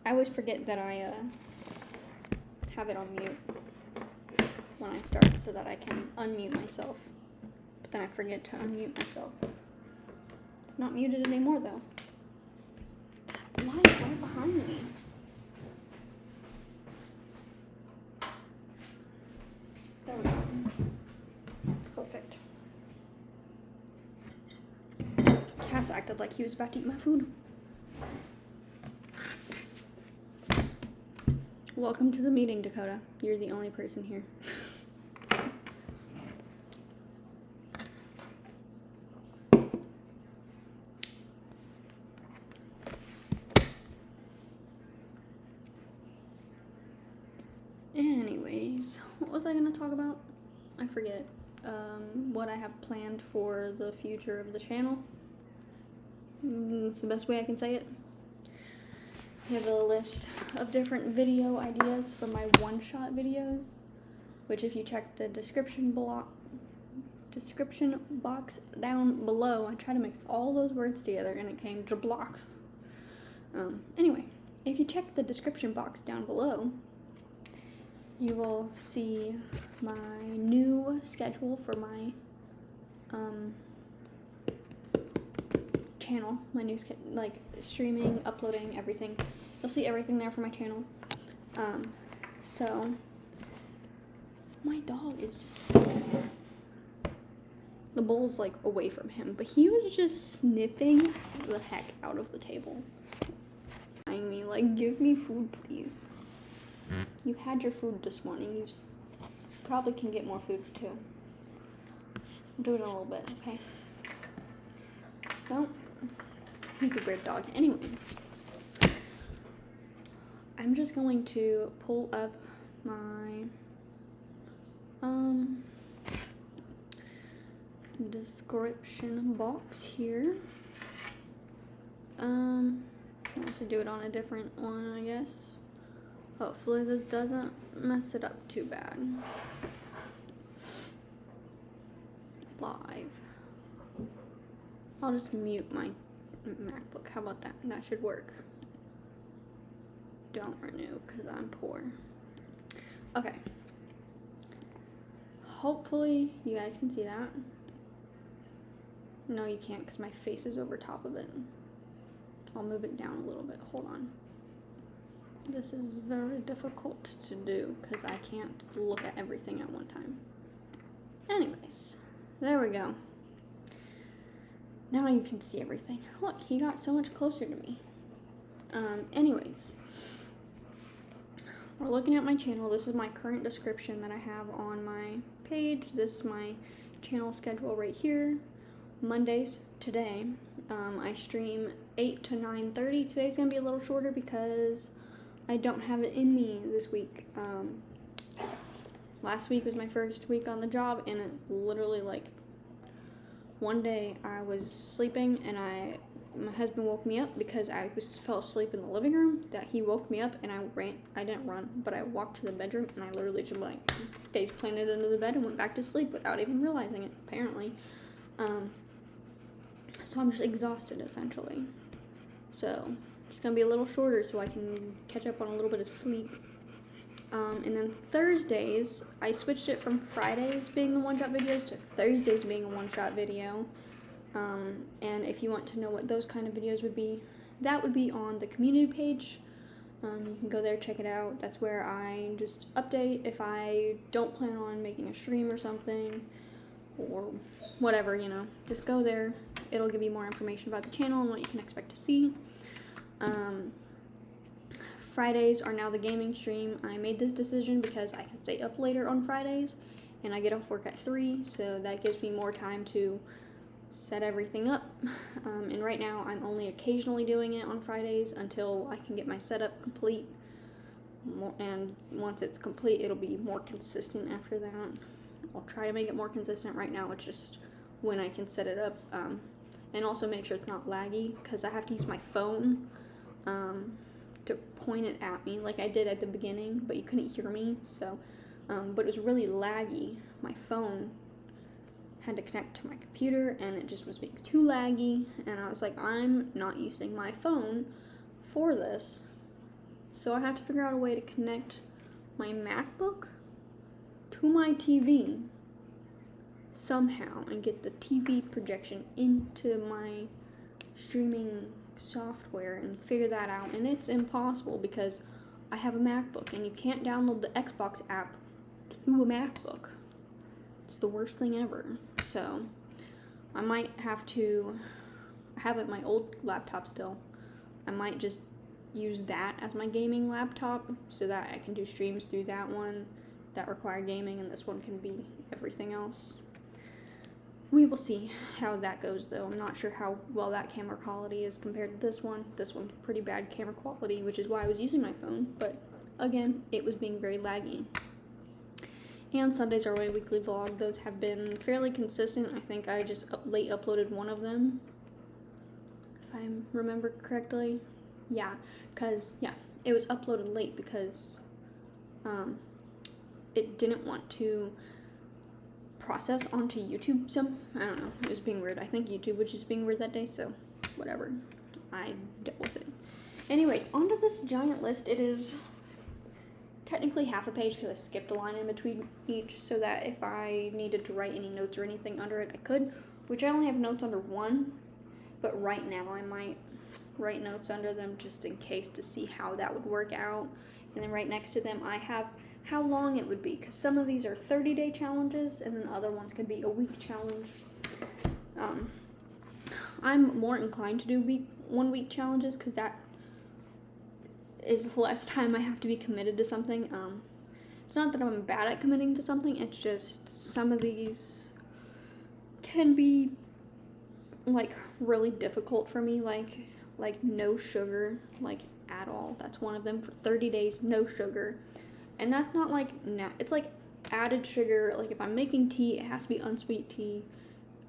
I always forget that I have it on mute when I start so that I can unmute myself. But then I forget to unmute myself. It's not muted anymore though. That light's right behind me. There we go. Perfect. Cass acted like he was about to eat my food. Welcome to the meeting, Dakota. You're the only person here. Anyways, what was I going to talk about? I forget. What I have planned for the future of the channel. It's the best way I can say it. I have a list of different video ideas for my one-shot videos, which if you check the description box down below, I try to mix all those words together and it came to blocks. Anyway, if you check the description box down below, you will see my new schedule for my channel, my new like streaming, uploading, everything. You'll see everything there for my channel. So my dog is just, the bowl's like away from him, but he was just sniffing the heck out of the table. I mean, like, give me food, please. You had your food this morning. You probably can get more food too. I'll do it in a little bit, okay? Don't. He's a weird dog. Anyway, I'm just going to pull up my description box here. I have to do it on a different one, I guess. Hopefully this doesn't mess it up too bad. Live. I'll just mute my MacBook. How about that? That should work. Don't renew because I'm poor. Okay. Hopefully you guys can see that. No, you can't because my face is over top of it. I'll move it down a little bit. Hold on. This is very difficult to do because I can't look at everything at one time. Anyways, there we go. Now you can see everything. Look, he got so much closer to me. Anyways, we're looking at my channel. This is my current description that I have on my page. This is my channel schedule right here. Mondays, today, I stream 8 to 9:30. Today's gonna be a little shorter because I don't have it in me this week. Last week was my first week on the job, and it literally, like, one day I was sleeping and my husband woke me up because I fell asleep in the living room. That he woke me up and I didn't run, but I walked to the bedroom and I literally just like face planted into the bed and went back to sleep without even realizing it, apparently. So I'm just exhausted essentially. So it's gonna be a little shorter so I can catch up on a little bit of sleep. And then Thursdays, I switched it from Fridays being the one-shot videos to Thursdays being a one-shot video. And if you want to know what those kind of videos would be, that would be on the community page. You can go there, check it out. That's where I just update if I don't plan on making a stream or something, or whatever, you know. Just go there. It'll give you more information about the channel and what you can expect to see. Fridays are now the gaming stream. I made this decision because I can stay up later on Fridays, and I get off work at 3, so that gives me more time to set everything up. And right now I'm only occasionally doing it on Fridays until I can get my setup complete. And once it's complete, it'll be more consistent after that. I'll try to make it more consistent. Right now it's just when I can set it up, and also make sure it's not laggy, because I have to use my phone to point it at me like I did at the beginning, but you couldn't hear me, so but it was really laggy. My phone had to connect to my computer and it just was being too laggy, and I was like, I'm not using my phone for this. So I have to figure out a way to connect my MacBook to my TV somehow and get the TV projection into my streaming software and figure that out. And it's impossible because I have a MacBook and you can't download the Xbox app to a MacBook. It's the worst thing ever. So I might have to have it my old laptop still. I might just use that as my gaming laptop so that I can do streams through that one that require gaming, and this one can be everything else. We will see how that goes though. I'm not sure how well that camera quality is compared to this one. This one's pretty bad camera quality, which is why I was using my phone, but again, it was being very laggy. And Sundays are my weekly vlog. Those have been fairly consistent. I think I just late uploaded one of them, if I remember correctly. Yeah, it was uploaded late because it didn't want to process onto YouTube. I don't know, it was being weird. I think YouTube was just being weird that day, so whatever. I dealt with it. Anyways, onto this giant list. It is technically half a page because I skipped a line in between each so that if I needed to write any notes or anything under it, I could, which I only have notes under one, but right now I might write notes under them just in case to see how that would work out. And then right next to them I have how long it would be, because some of these are 30-day challenges and then other ones could be a week challenge. I'm more inclined to do 1 week challenges because that is less time I have to be committed to something. It's not that I'm bad at committing to something, it's just some of these can be like really difficult for me, like no sugar, like at all. That's one of them. For 30 days, no sugar. And that's not like, it's like added sugar. Like if I'm making tea, it has to be unsweet tea.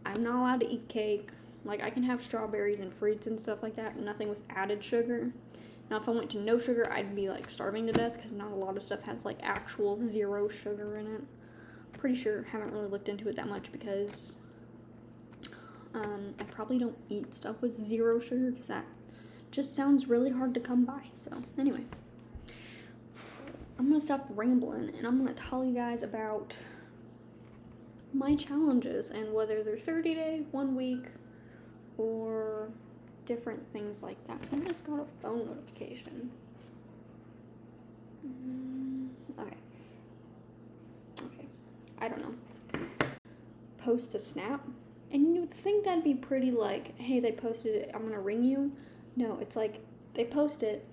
I'm not allowed to eat cake. Like I can have strawberries and fruits and stuff like that, nothing with added sugar. Now if I went to no sugar, I'd be like starving to death because not a lot of stuff has like actual 0 sugar in it. Pretty sure, haven't really looked into it that much because I probably don't eat stuff with 0 sugar because that just sounds really hard to come by. So anyway, I'm gonna stop rambling and I'm gonna tell you guys about my challenges and whether they're 30-day, 1 week, or different things like that. I just got a phone notification. Okay, I don't know. Post to Snap, and you'd think that'd be pretty like, hey, they posted it, I'm gonna ring you. No, it's like they post it,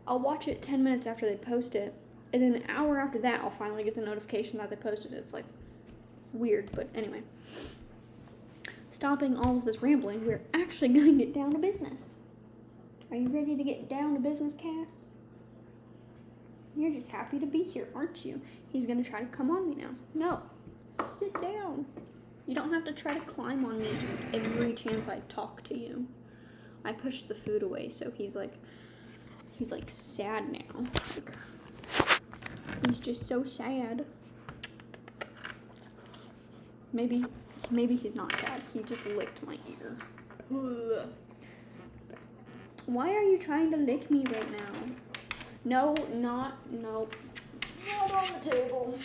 I'll watch it 10 minutes after they post it, and then an hour after that I'll finally get the notification that they posted it. It's like weird, but anyway, stopping all of this rambling, we're actually going to get down to business. Are you ready to get down to business, Cass? You're just happy to be here, aren't you? He's going to try to come on me now. No, sit down. You don't have to try to climb on me every chance I talk to you. I pushed the food away, so he's like sad now. He's just so sad. Maybe he's not sad. He just licked my ear. Ugh. Why are you trying to lick me right now? No. Not on the table.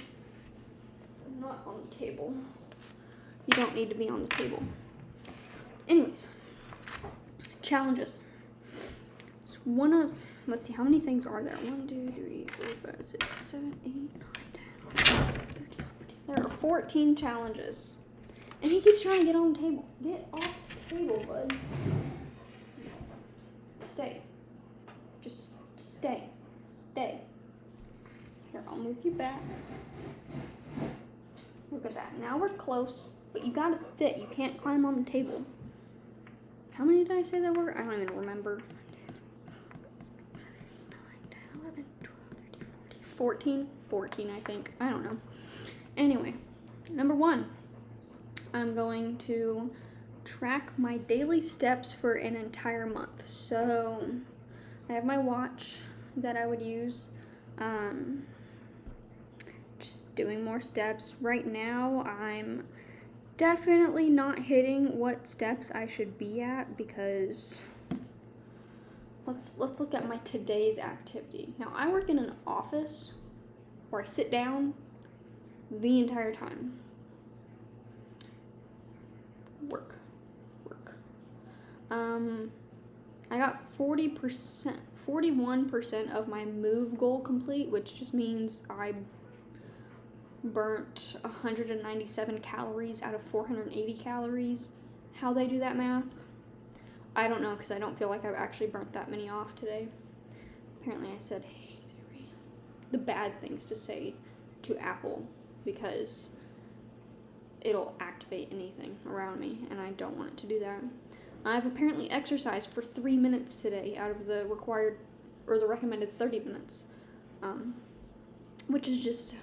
Not on the table. You don't need to be on the table. Anyways, challenges. It's let's see, how many things are there? 1, 2, 3, 4, 5, 6, 7, 8, 9, 10, 11, 12, 13, 14. There are 14 challenges. And he keeps trying to get on the table. Get off the table, bud. Stay. Just stay. Stay. Here, I'll move you back. Look at that. Now we're close, but you gotta sit. You can't climb on the table. How many did I say there were? I don't even remember. 14? 14, I think. I don't know. Anyway, number 1. I'm going to track my daily steps for an entire month. So I have my watch that I would use. Just doing more steps. Right now, I'm definitely not hitting what steps I should be at because, let's look at my today's activity. Now, I work in an office where I sit down the entire time. Work. I got 41% of my move goal complete, which just means I burnt 197 calories out of 480 calories. How they do that math, I don't know, because I don't feel like I've actually burnt that many off today. Apparently I said, hey Siri, the bad things to say to Apple, because it'll activate anything around me, and I don't want it to do that. I've apparently exercised for 3 minutes today out of the required, or the recommended 30 minutes, which is just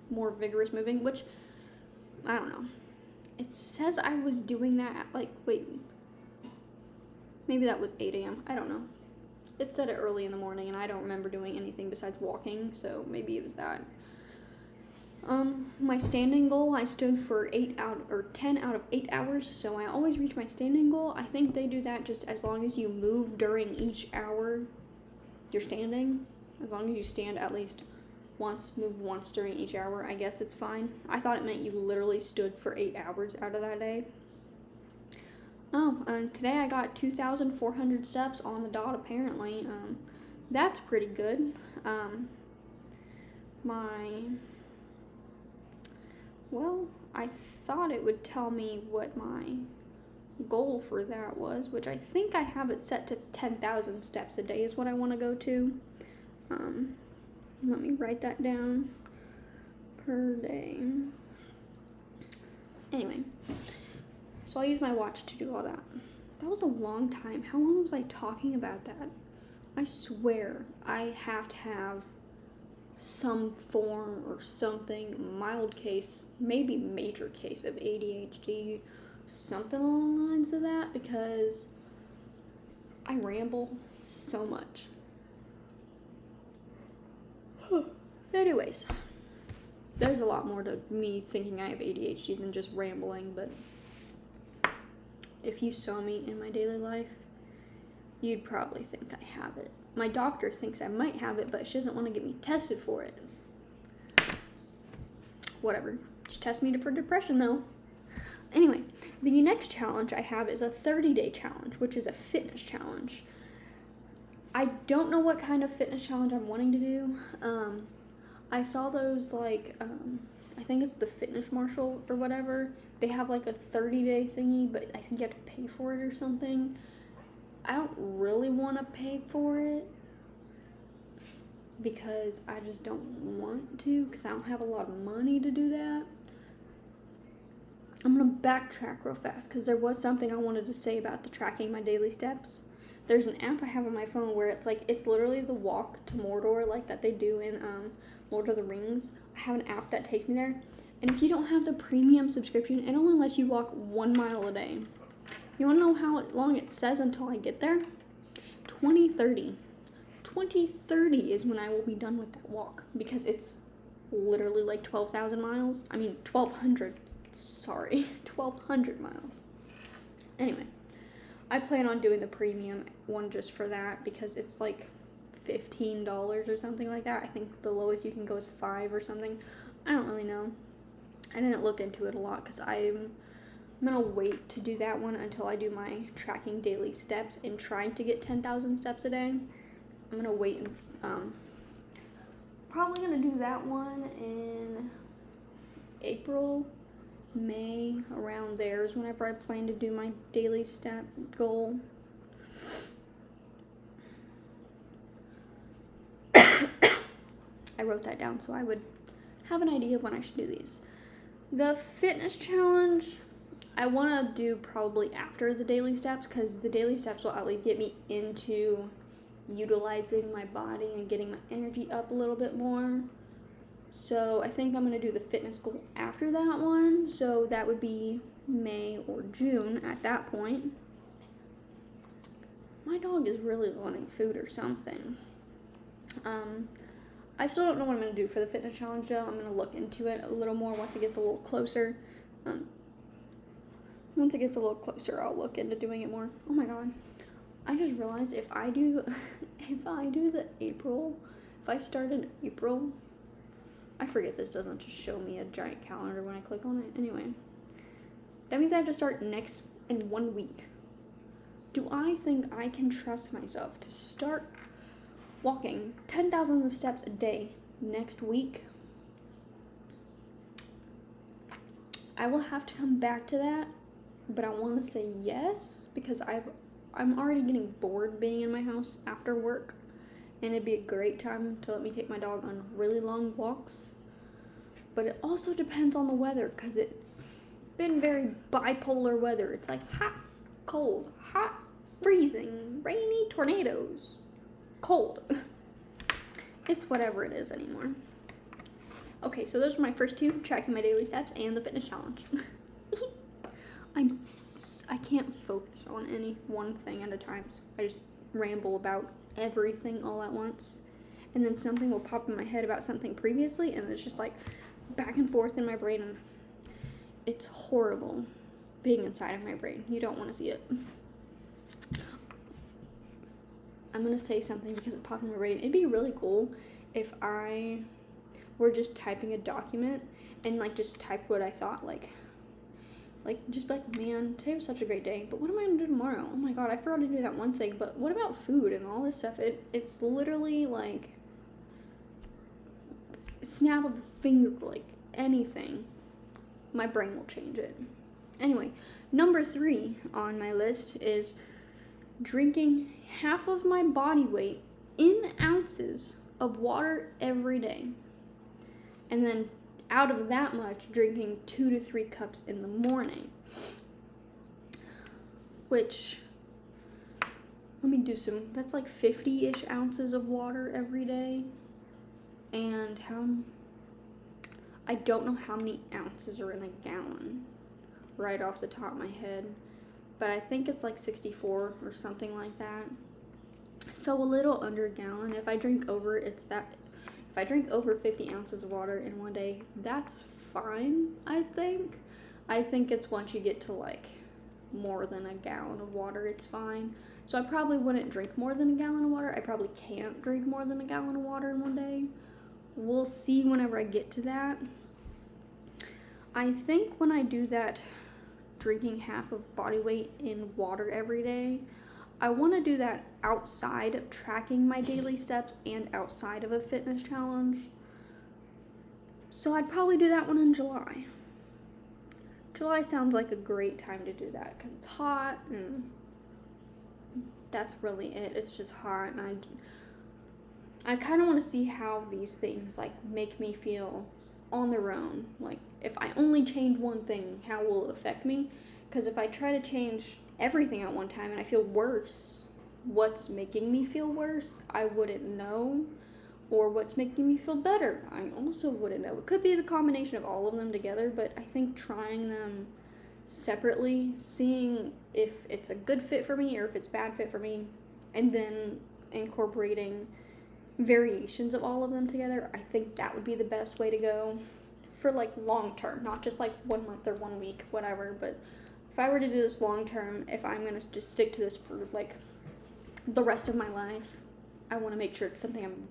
more vigorous moving, which, I don't know. It says I was doing that at, like, wait, maybe that was 8 a.m., I don't know. It said it early in the morning, and I don't remember doing anything besides walking, so maybe it was that. My standing goal, I stood for 10 out of 8 hours, so I always reach my standing goal. I think they do that just as long as you move during each hour you're standing. As long as you stand at least once, move once during each hour, I guess it's fine. I thought it meant you literally stood for 8 hours out of that day. Today I got 2,400 steps on the dot, apparently. That's pretty good. I thought it would tell me what my goal for that was, which I think I have it set to 10,000 steps a day is what I want to go to. Let me write that down. Per day. Anyway, so I'll use my watch to do all that. That was a long time. How long was I talking about that? I swear I have to have some form or something, mild case, maybe major case of ADHD, something along the lines of that, because I ramble so much. Anyways, there's a lot more to me thinking I have ADHD than just rambling, but if you saw me in my daily life, you'd probably think I have it. My doctor thinks I might have it, but she doesn't want to get me tested for it. Whatever. She tests me for depression, though. Anyway, the next challenge I have is a 30-day challenge, which is a fitness challenge. I don't know what kind of fitness challenge I'm wanting to do. I saw those, like, I think it's the Fitness Marshal or whatever. They have, like, a 30-day thingy, but I think you have to pay for it or something. I don't really want to pay for it because I just don't want to, because I don't have a lot of money to do that. I'm going to backtrack real fast because there was something I wanted to say about the tracking my daily steps. There's an app I have on my phone where it's literally the walk to Mordor, like that they do in Lord of the Rings. I have an app that takes me there, and if you don't have the premium subscription, it only lets you walk 1 mile a day. You want to know how long it says until I get there? 2030. 2030 is when I will be done with that walk, because it's literally like 12,000 miles. I mean, 1,200. Sorry, 1,200 miles. Anyway, I plan on doing the premium one just for that, because it's like $15 or something like that. I think the lowest you can go is $5 or something. I don't really know. I didn't look into it a lot because I'm going to wait to do that one until I do my tracking daily steps and trying to get 10,000 steps a day. I'm going to wait and probably going to do that one in April, May, around there is whenever I plan to do my daily step goal. I wrote that down so I would have an idea of when I should do these. The fitness challenge, I want to do probably after the daily steps, because the daily steps will at least get me into utilizing my body and getting my energy up a little bit more. So I think I'm going to do the fitness goal after that one, so that would be May or June at that point. My dog is really wanting food or something. I still don't know what I'm going to do for the fitness challenge, though. I'm going to look into it a little more once it gets a little closer. Once it gets a little closer, I'll look into doing it more. Oh my god. I just realized if I do if I start in April, I forget this doesn't just show me a giant calendar when I click on it. Anyway, that means I have to start next in 1 week. Do I think I can trust myself to start walking 10,000 steps a day next week? I will have to come back to that, but I want to say yes because I'm already getting bored being in my house after work, and it'd be a great time to let me take my dog on really long walks. But it also depends on the weather because it's been very bipolar weather. It's like hot, cold, hot, freezing, rainy, tornadoes, cold. It's whatever it is anymore. Okay, so those are my first two, tracking my daily steps and the fitness challenge. I can't focus on any one thing at a time, so I just ramble about everything all at once. And then something will pop in my head about something previously, and it's just like back and forth in my brain, and it's horrible being inside of my brain. You don't want to see it. I'm going to say something because it popped in my brain. It'd be really cool if I were just typing a document and like just type what I thought, like just like, man, today was such a great day, but what am I gonna do tomorrow? Oh my god, I forgot to do that one thing, but what about food and all this stuff? It's literally like snap of a finger, like anything, my brain will change it. Anyway, number 3 on my list is drinking half of my body weight in ounces of water every day. And then out of that much, drinking 2 to 3 cups in the morning. Which, let me do that's like 50-ish ounces of water every day. And I don't know how many ounces are in a gallon right off the top of my head. But I think it's like 64 or something like that. So a little under a gallon. If I drink over, if I drink over 50 ounces of water in one day, that's fine, I think. I think it's once you get to like more than a gallon of water, it's fine. So I probably wouldn't drink more than a gallon of water. I probably can't drink more than a gallon of water in one day. We'll see whenever I get to that. I think when I do that, drinking half of body weight in water every day, I want to do that outside of tracking my daily steps and outside of a fitness challenge. So I'd probably do that one in July. July sounds like a great time to do that because it's hot and that's really it. It's just hot, and I kind of want to see how these things like make me feel on their own. Like if I only change one thing, how will it affect me? Because if I try to change everything at one time and I feel worse, what's making me feel worse, I wouldn't know. Or what's making me feel better, I also wouldn't know. It could be the combination of all of them together, but I think trying them separately, seeing if it's a good fit for me or if it's bad fit for me, and then incorporating variations of all of them together, I think that would be the best way to go for like long term, not just like 1 month or 1 week, whatever. But if I were to do this long term, if I'm gonna just stick to this for like the rest of my life, I want to make sure it's something I'm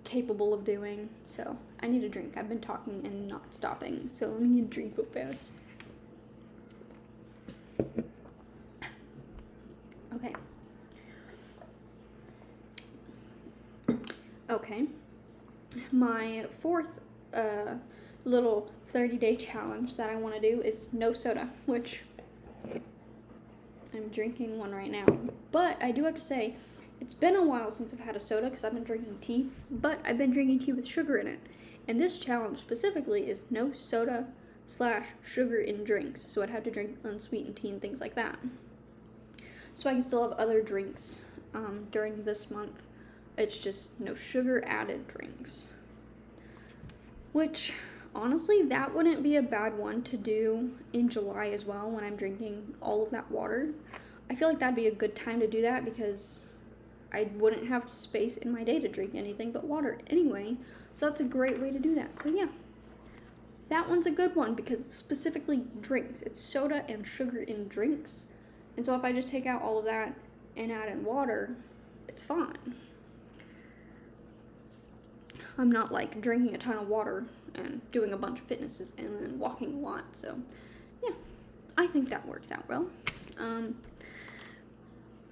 capable of doing. So I need a drink. I've been talking and not stopping, so let me get a drink real fast. Okay, my fourth little 30-day challenge that I want to do is no soda, which I'm drinking one right now. But I do have to say, it's been a while since I've had a soda because I've been drinking tea, but I've been drinking tea with sugar in it. And this challenge specifically is no soda / sugar in drinks. So I'd have to drink unsweetened tea and things like that. So I can still have other drinks during this month. It's just no sugar added drinks. Which, honestly, that wouldn't be a bad one to do in July as well when I'm drinking all of that water. I feel like that'd be a good time to do that because I wouldn't have space in my day to drink anything but water anyway. So that's a great way to do that. So yeah, that one's a good one because it's specifically drinks. It's soda and sugar in drinks. And so if I just take out all of that and add in water, it's fine. I'm not like drinking a ton of water and doing a bunch of fitnesses and then walking a lot. So yeah, I think that worked out well.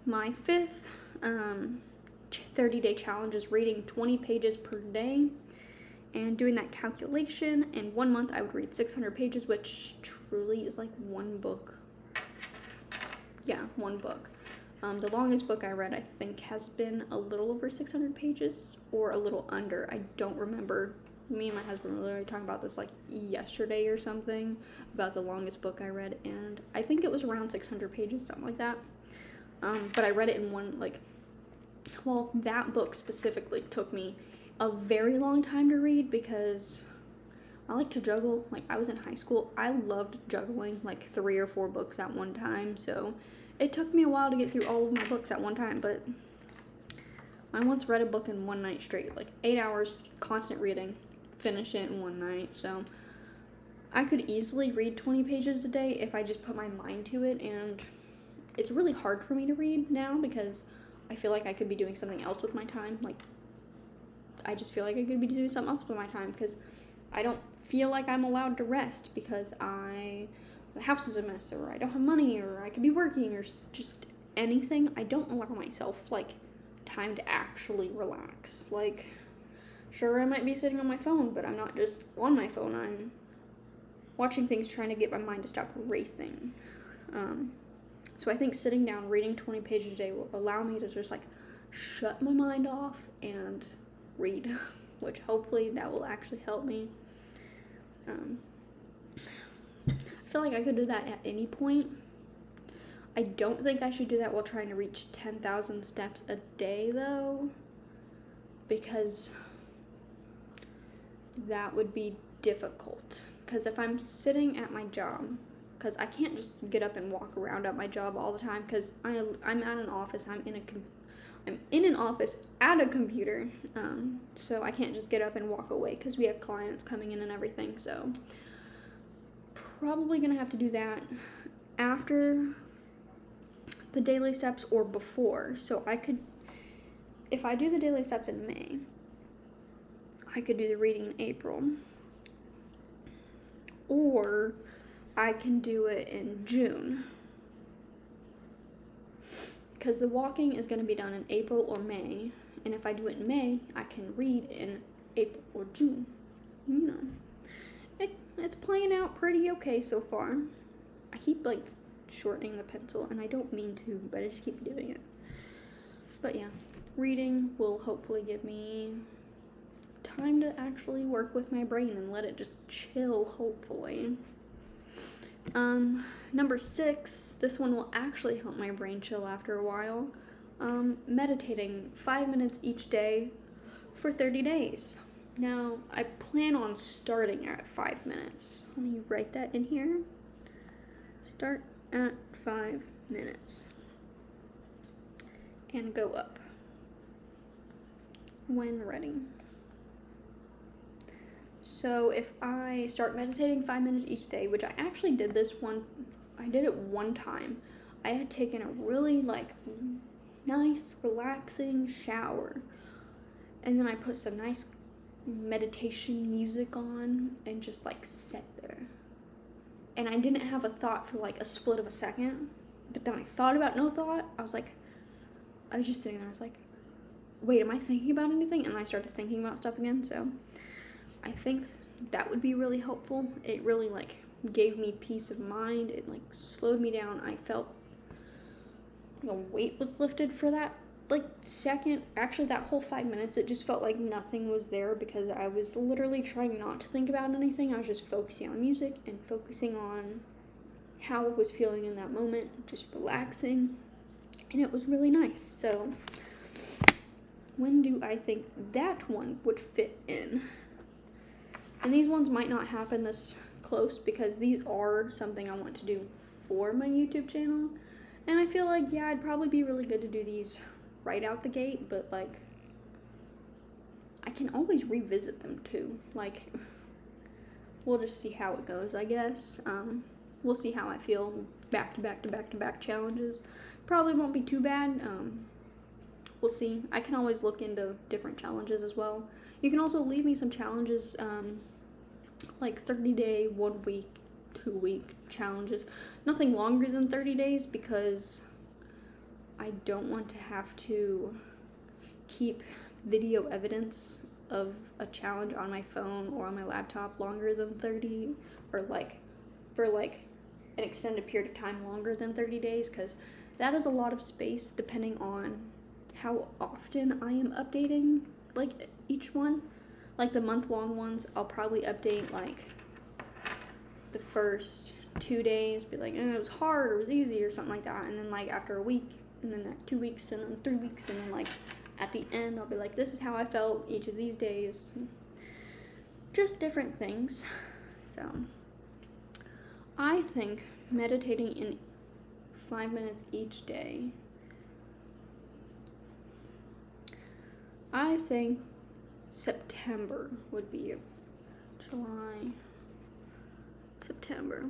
My fifth 30-day challenge is reading 20 pages per day. And doing that calculation, in 1 month I would read 600 pages, which truly is like one book. Yeah, one book. The longest book I read, I think, has been a little over 600 pages or a little under. I don't remember. Me and my husband were literally talking about this like yesterday or something, about the longest book I read, and I think it was around 600 pages, something like that. But I read it in one, like, well, that book specifically took me a very long time to read because I like to juggle. Like, I was in high school, I loved juggling like 3 or 4 books at one time, so it took me a while to get through all of my books at one time. But I once read a book in one night straight, like 8 hours, constant reading, finish it in one night. So I could easily read 20 pages a day if I just put my mind to it, and it's really hard for me to read now because I feel like I could be doing something else with my time. Like, I just feel like I could be doing something else with my time because I don't feel like I'm allowed to rest because the house is a mess, or I don't have money, or I could be working, or just anything. I don't allow myself like time to actually relax. Like, sure, I might be sitting on my phone, but I'm not just on my phone. I'm watching things, trying to get my mind to stop racing. So I think sitting down, reading 20 pages a day will allow me to just like shut my mind off and read, which hopefully that will actually help me. I feel like I could do that at any point. I don't think I should do that while trying to reach 10,000 steps a day though, because that would be difficult. Because if I'm sitting at my job, because I can't just get up and walk around at my job all the time, because I'm at an office, I'm in an office at a computer, so I can't just get up and walk away because we have clients coming in and everything. So probably gonna have to do that after the daily steps or before. So I could, if I do the daily steps in May, I could do the reading in April, or I can do it in June, because the walking is going to be done in April or May, and if I do it in May, I can read in April or June. You know, it's playing out pretty okay so far. I keep like shortening the pencil, and I don't mean to, but I just keep doing it. But yeah, reading will hopefully give me time to actually work with my brain and let it just chill, hopefully. Number 6, this one will actually help my brain chill after a while. Meditating 5 minutes each day for 30 days. Now, I plan on starting at 5 minutes. Let me write that in here. Start at 5 minutes. And go up when ready. So if I start meditating 5 minutes each day, which I actually did I did it one time. I had taken a really like nice, relaxing shower, and then I put some nice meditation music on and just like sat there. And I didn't have a thought for like a split of a second, but then I thought about no thought. I was just sitting there. I was like, wait, am I thinking about anything? And I started thinking about stuff again. So I think that would be really helpful. It really like gave me peace of mind. It like slowed me down. I felt the weight was lifted for that like second. Actually, that whole 5 minutes, it just felt like nothing was there because I was literally trying not to think about anything. I was just focusing on music and focusing on how I was feeling in that moment, just relaxing, and it was really nice. So when do I think that one would fit in? And these ones might not happen this close because these are something I want to do for my YouTube channel. And I feel like, yeah, I'd probably be really good to do these right out the gate, but like, I can always revisit them too. Like, we'll just see how it goes, I guess. We'll see how I feel back to back to back to back challenges. Probably won't be too bad. We'll see. I can always look into different challenges as well. You can also leave me some challenges, like 30-day, 1 week, 2 week challenges. Nothing longer than 30 days because I don't want to have to keep video evidence of a challenge on my phone or on my laptop longer than 30, or like for like an extended period of time longer than 30 days, because that is a lot of space depending on how often I am updating like each one. Like the month-long ones, I'll probably update like the first 2 days, be like, it was hard or it was easy or something like that, and then like after a week, and then 2 weeks, and then 3 weeks, and then like at the end I'll be like, this is how I felt each of these days. Just different things. So I think meditating in 5 minutes each day, I think September would be July, September.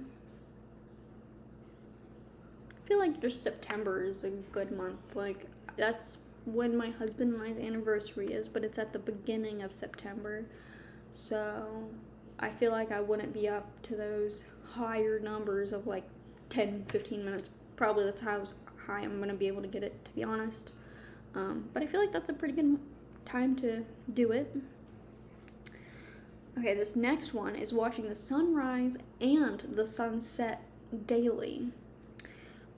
I feel like just September is a good month. Like, that's when my husband and I's anniversary is, but it's at the beginning of September. So I feel like I wouldn't be up to those higher numbers of like 10, 15 minutes. Probably that's how high I'm going to be able to get it, to be honest. But I feel like that's a pretty good time to do it. Okay, this next one is watching the sunrise and the sunset daily.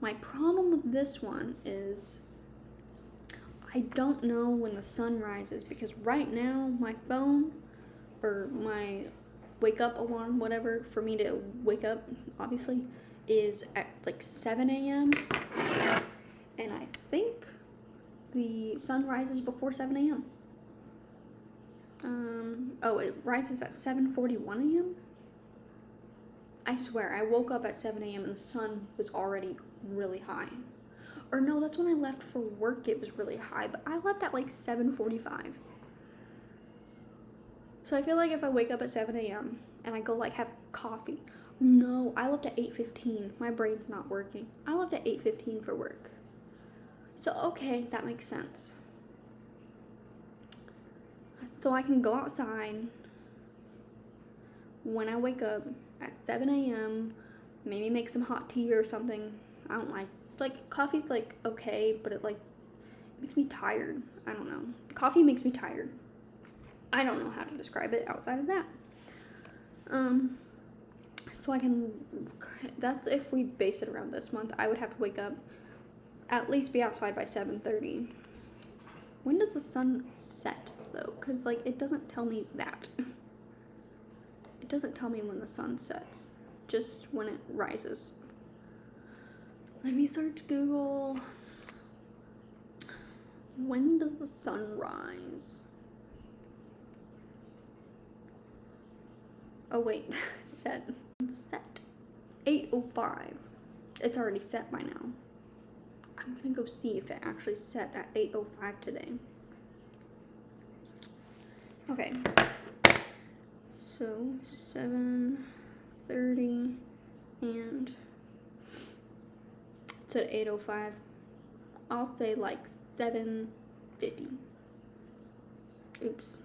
My problem with this one is I don't know when the sun rises, because right now my phone or my wake up alarm, whatever, for me to wake up, obviously, is at like 7 a.m. And I think the sun rises before 7 a.m. Oh, it rises at 7:41 a.m. I swear, I woke up at 7 a.m. and the sun was already really high. Or no, that's when I left for work, it was really high, but I left at like 7:45. So I feel like if I wake up at 7 a.m. and I go like have coffee, no, I left at 8:15. My brain's not working. I left at 8:15 for work. So okay, that makes sense. So I can go outside when I wake up at 7 a.m., maybe make some hot tea or something. I don't like coffee's like okay, but it like makes me tired. I don't know. Coffee makes me tired. I don't know how to describe it outside of that. So I can, that's if we base it around this month, I would have to wake up, at least be outside by 7:30. When does the sun set though? Because like it doesn't tell me that. It doesn't tell me when the sun sets, just when it rises. Let me search Google. When does the sun rise? Oh wait, set 8:05. It's already set by now. I'm gonna go see if it actually set at 8:05 today. Okay, so 7:30 and it's at 8:05. I'll say like 7:50. Oops.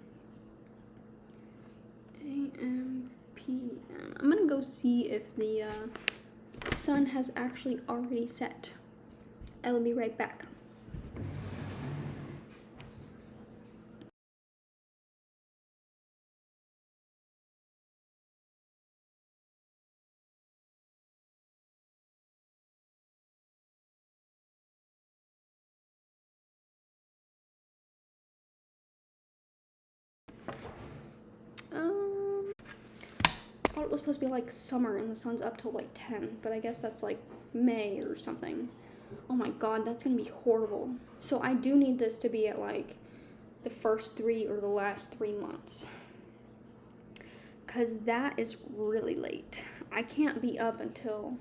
AM, PM. I'm gonna go see if the sun has actually already set. I will be right back. I thought it was supposed to be like summer and the sun's up till like 10, but I guess that's like May or something. Oh my god, that's gonna be horrible. So I do need this to be at like the first 3 or the last 3 months, because that is really late. I can't be up until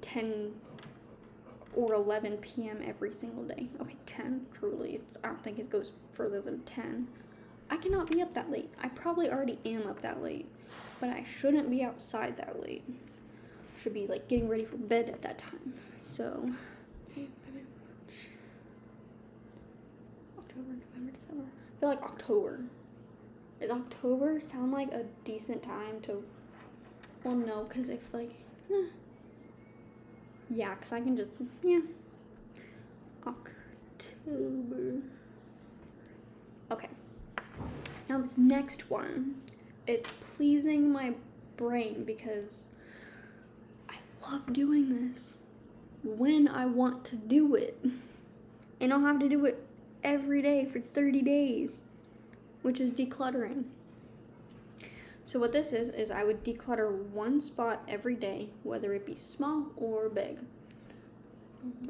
10 or 11 p.m. every single day. Okay, 10, truly. I don't think it goes further than 10. I cannot be up that late. I probably already am up that late, but I shouldn't be outside that late. I should be like getting ready for bed at that time. So October, November, December. I feel like October. Does October sound like a decent time to, well, no, because if like, yeah, because I can just, yeah, October. Okay, now this next one, it's pleasing my brain because I love doing this when I want to do it. And I'll have to do it every day for 30 days, which is decluttering. So what this is I would declutter one spot every day, whether it be small or big.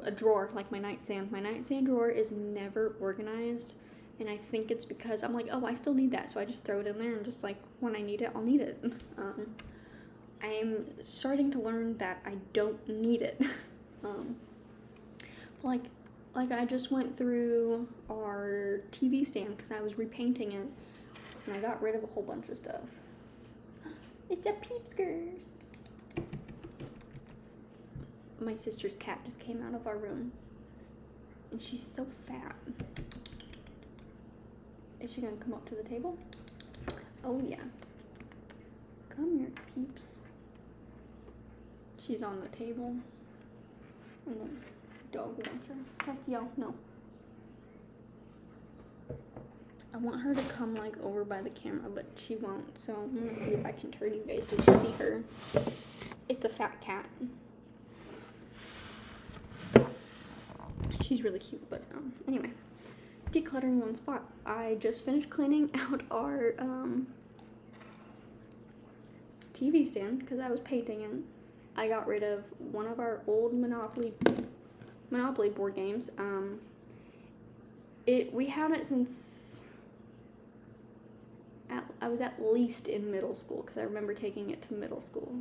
A drawer, like my nightstand. My nightstand drawer is never organized, and I think it's because I'm like, oh, I still need that, so I just throw it in there and just like, when I need it, I'll need it. I'm starting to learn that I don't need it. Like I just went through our TV stand because I was repainting it, and I got rid of a whole bunch of stuff. It's a Peepskers. My sister's cat just came out of our room, and she's so fat. Is she gonna come up to the table? Oh yeah. Come here, Peeps. She's on the table, and then dog wants her. Castiel, no. I want her to come like over by the camera, but she won't. So I'm gonna see if I can turn you guys to see her. It's a fat cat. She's really cute, but anyway. Decluttering one spot. I just finished cleaning out our TV stand because I was painting it. I got rid of one of our old Monopoly board games. We had it since I was at least in middle school, because I remember taking it to middle school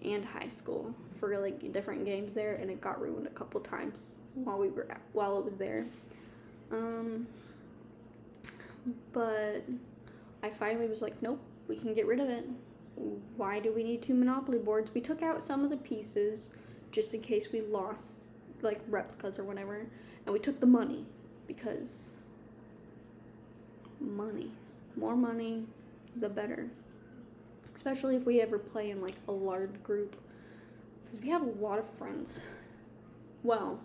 and high school for like different games there, and it got ruined a couple times while it was there. But I finally was like, nope, we can get rid of it. Why do we need 2 Monopoly boards? We took out some of the pieces just in case we lost like replicas or whatever, and we took the money because more money the better, especially if we ever play in like a large group, because we have a lot of friends. Well,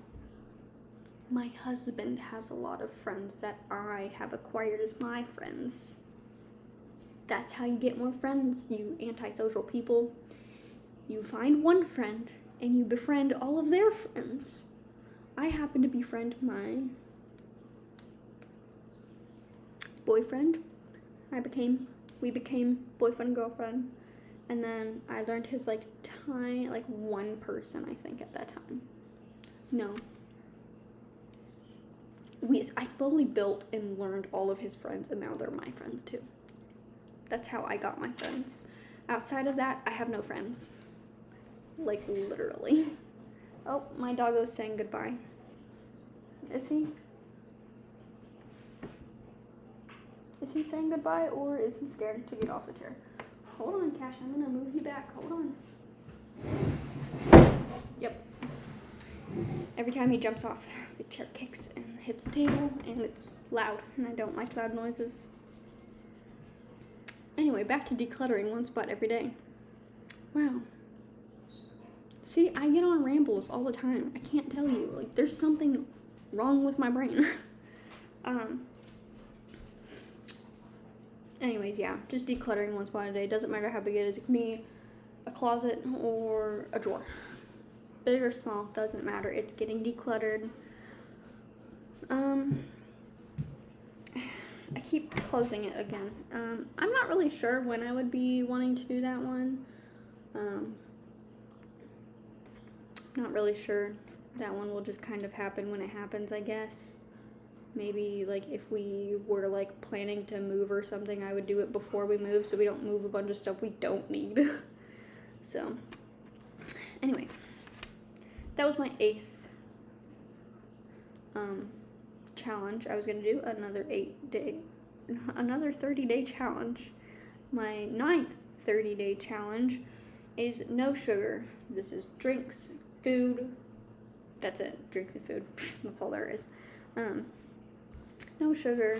my husband has a lot of friends that I have acquired as my friends. That's how you get more friends, you antisocial people. You find one friend and you befriend all of their friends. I happen to befriend my boyfriend. We became boyfriend and girlfriend, and then I learned his like one person, I think, at that time. No. I slowly built and learned all of his friends, and now they're my friends too. That's how I got my friends. Outside of that, I have no friends. Like, literally. Oh, my doggo's saying goodbye. Is he? Is he saying goodbye, or is he scared to get off the chair? Hold on, Cash. I'm gonna move you back. Hold on. Yep. Every time he jumps off, the chair kicks and hits the table, and it's loud, and I don't like loud noises. Anyway, back to decluttering one spot every day. Wow. See, I get on rambles all the time. I can't tell you. Like, there's something wrong with my brain. Anyways, yeah, just decluttering one spot a day. Doesn't matter how big it is. It can be a closet or a drawer. Big or small, doesn't matter. It's getting decluttered. I keep closing it again. I'm not really sure when I would be wanting to do that one. Not really sure. That one will just kind of happen when it happens, I guess. Maybe, like, if we were, like, planning to move or something, I would do it before we move so we don't move a bunch of stuff we don't need. So, anyway. That was my 8th challenge. I was going to do another 30-day challenge. My 9th 30-day challenge is no sugar. This is drinks, food. That's it. Drinks and food. That's all there is. no sugar.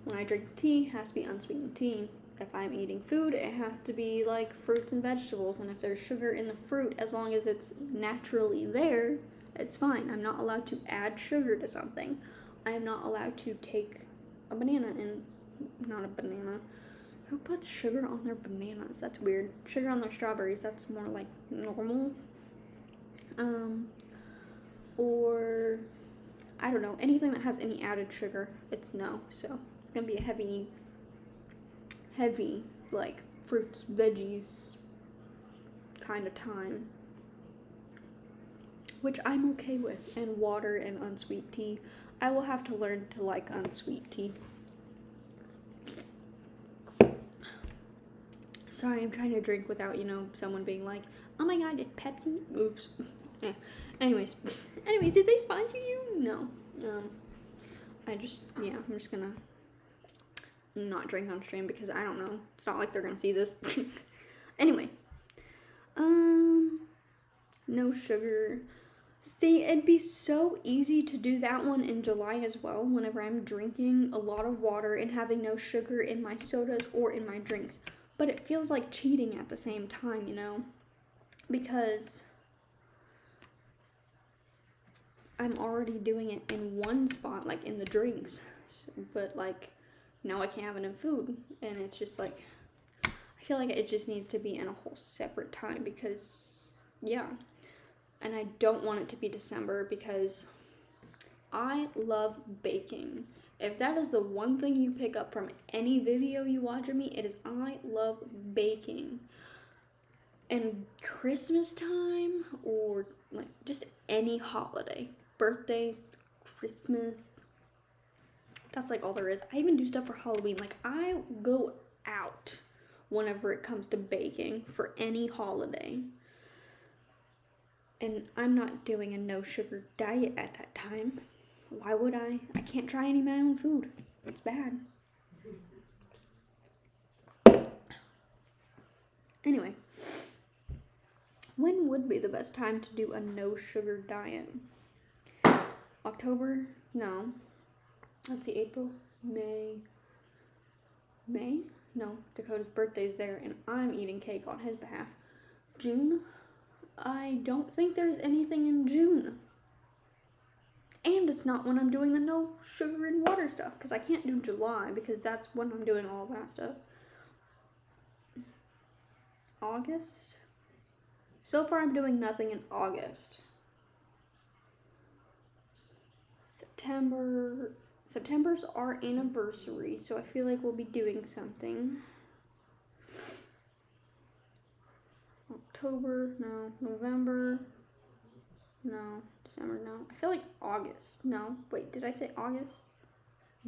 When I drink tea, it has to be unsweetened tea. If I'm eating food, it has to be like fruits and vegetables. And if there's sugar in the fruit, as long as it's naturally there, it's fine. I'm not allowed to add sugar to something. I am not allowed to take a banana and not a banana. Who puts sugar on their bananas? That's weird. Sugar on their strawberries, that's more like normal. Or I don't know, anything that has any added sugar, it's no. So it's gonna be a heavy like fruits, veggies kind of time, which I'm okay with. And water and unsweet tea. I will have to learn to like unsweet tea. Sorry, I'm trying to drink without, someone being like, oh my god, it's Pepsi. Oops. Anyways, did they sponsor you? No. I'm just gonna not drink on stream because I don't know. It's not like they're gonna see this. Anyway. No sugar. See, it'd be so easy to do that one in July as well, whenever I'm drinking a lot of water and having no sugar in my sodas or in my drinks. But it feels like cheating at the same time, because I'm already doing it in one spot, like in the drinks, but like now I can't have it in food, and it's just like, I feel like it just needs to be in a whole separate time because, yeah, and I don't want it to be December because I love baking. If that is the one thing you pick up from any video you watch of me, it is I love baking. And Christmas time or like just any holiday, birthdays, Christmas, that's like all there is. I even do stuff for Halloween. Like I go out whenever it comes to baking for any holiday. And I'm not doing a no sugar diet at that time. Why would I? I can't try any of my own food. It's bad. Anyway, when would be the best time to do a no sugar diet? October? No. Let's see, April, May? No, Dakota's birthday's there and I'm eating cake on his behalf. June? I don't think there's anything in June. And it's not when I'm doing the no sugar and water stuff, because I can't do July because that's when I'm doing all that stuff. August? So far I'm doing nothing in August. September's our anniversary, so I feel like we'll be doing something. October, no. November, no. December, no. I feel like August, no. Wait, did I say August?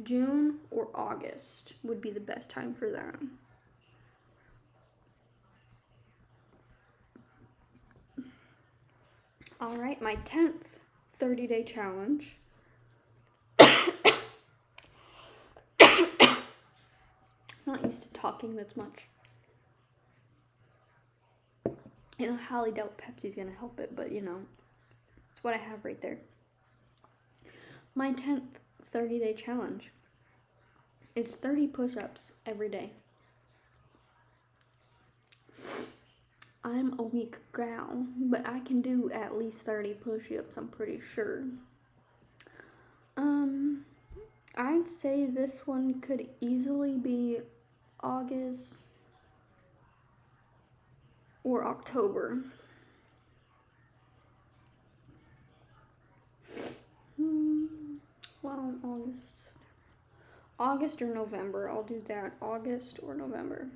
June or August would be the best time for that. All right, my 10th 30-day challenge. Not used to talking this much. I highly doubt Pepsi's gonna help it, but it's what I have right there. My 10th 30-day challenge is 30 push-ups every day. I'm a weak gal, but I can do at least 30 push-ups, I'm pretty sure. I'd say this one could easily be August or October. Well, August or November. I'll do that. August or November.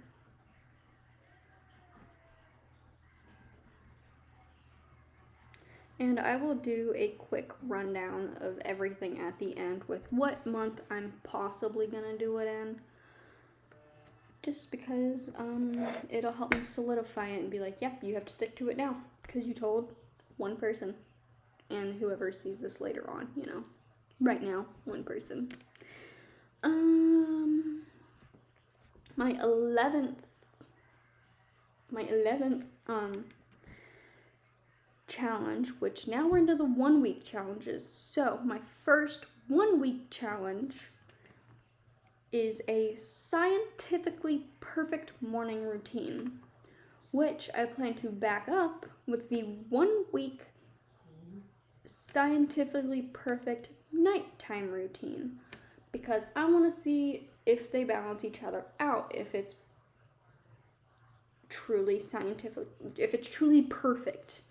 And I will do a quick rundown of everything at the end with what month I'm possibly gonna do it in. Just because it'll help me solidify it and be like, yep, you have to stick to it now because you told one person. And whoever sees this later on, right now, one person. My 11th challenge, which now we're into the 1 week challenges. So my first 1 week challenge is a scientifically perfect morning routine, which I plan to back up with the 1 week scientifically perfect nighttime routine, because I want to see if they balance each other out, if it's truly scientific, if it's truly perfect.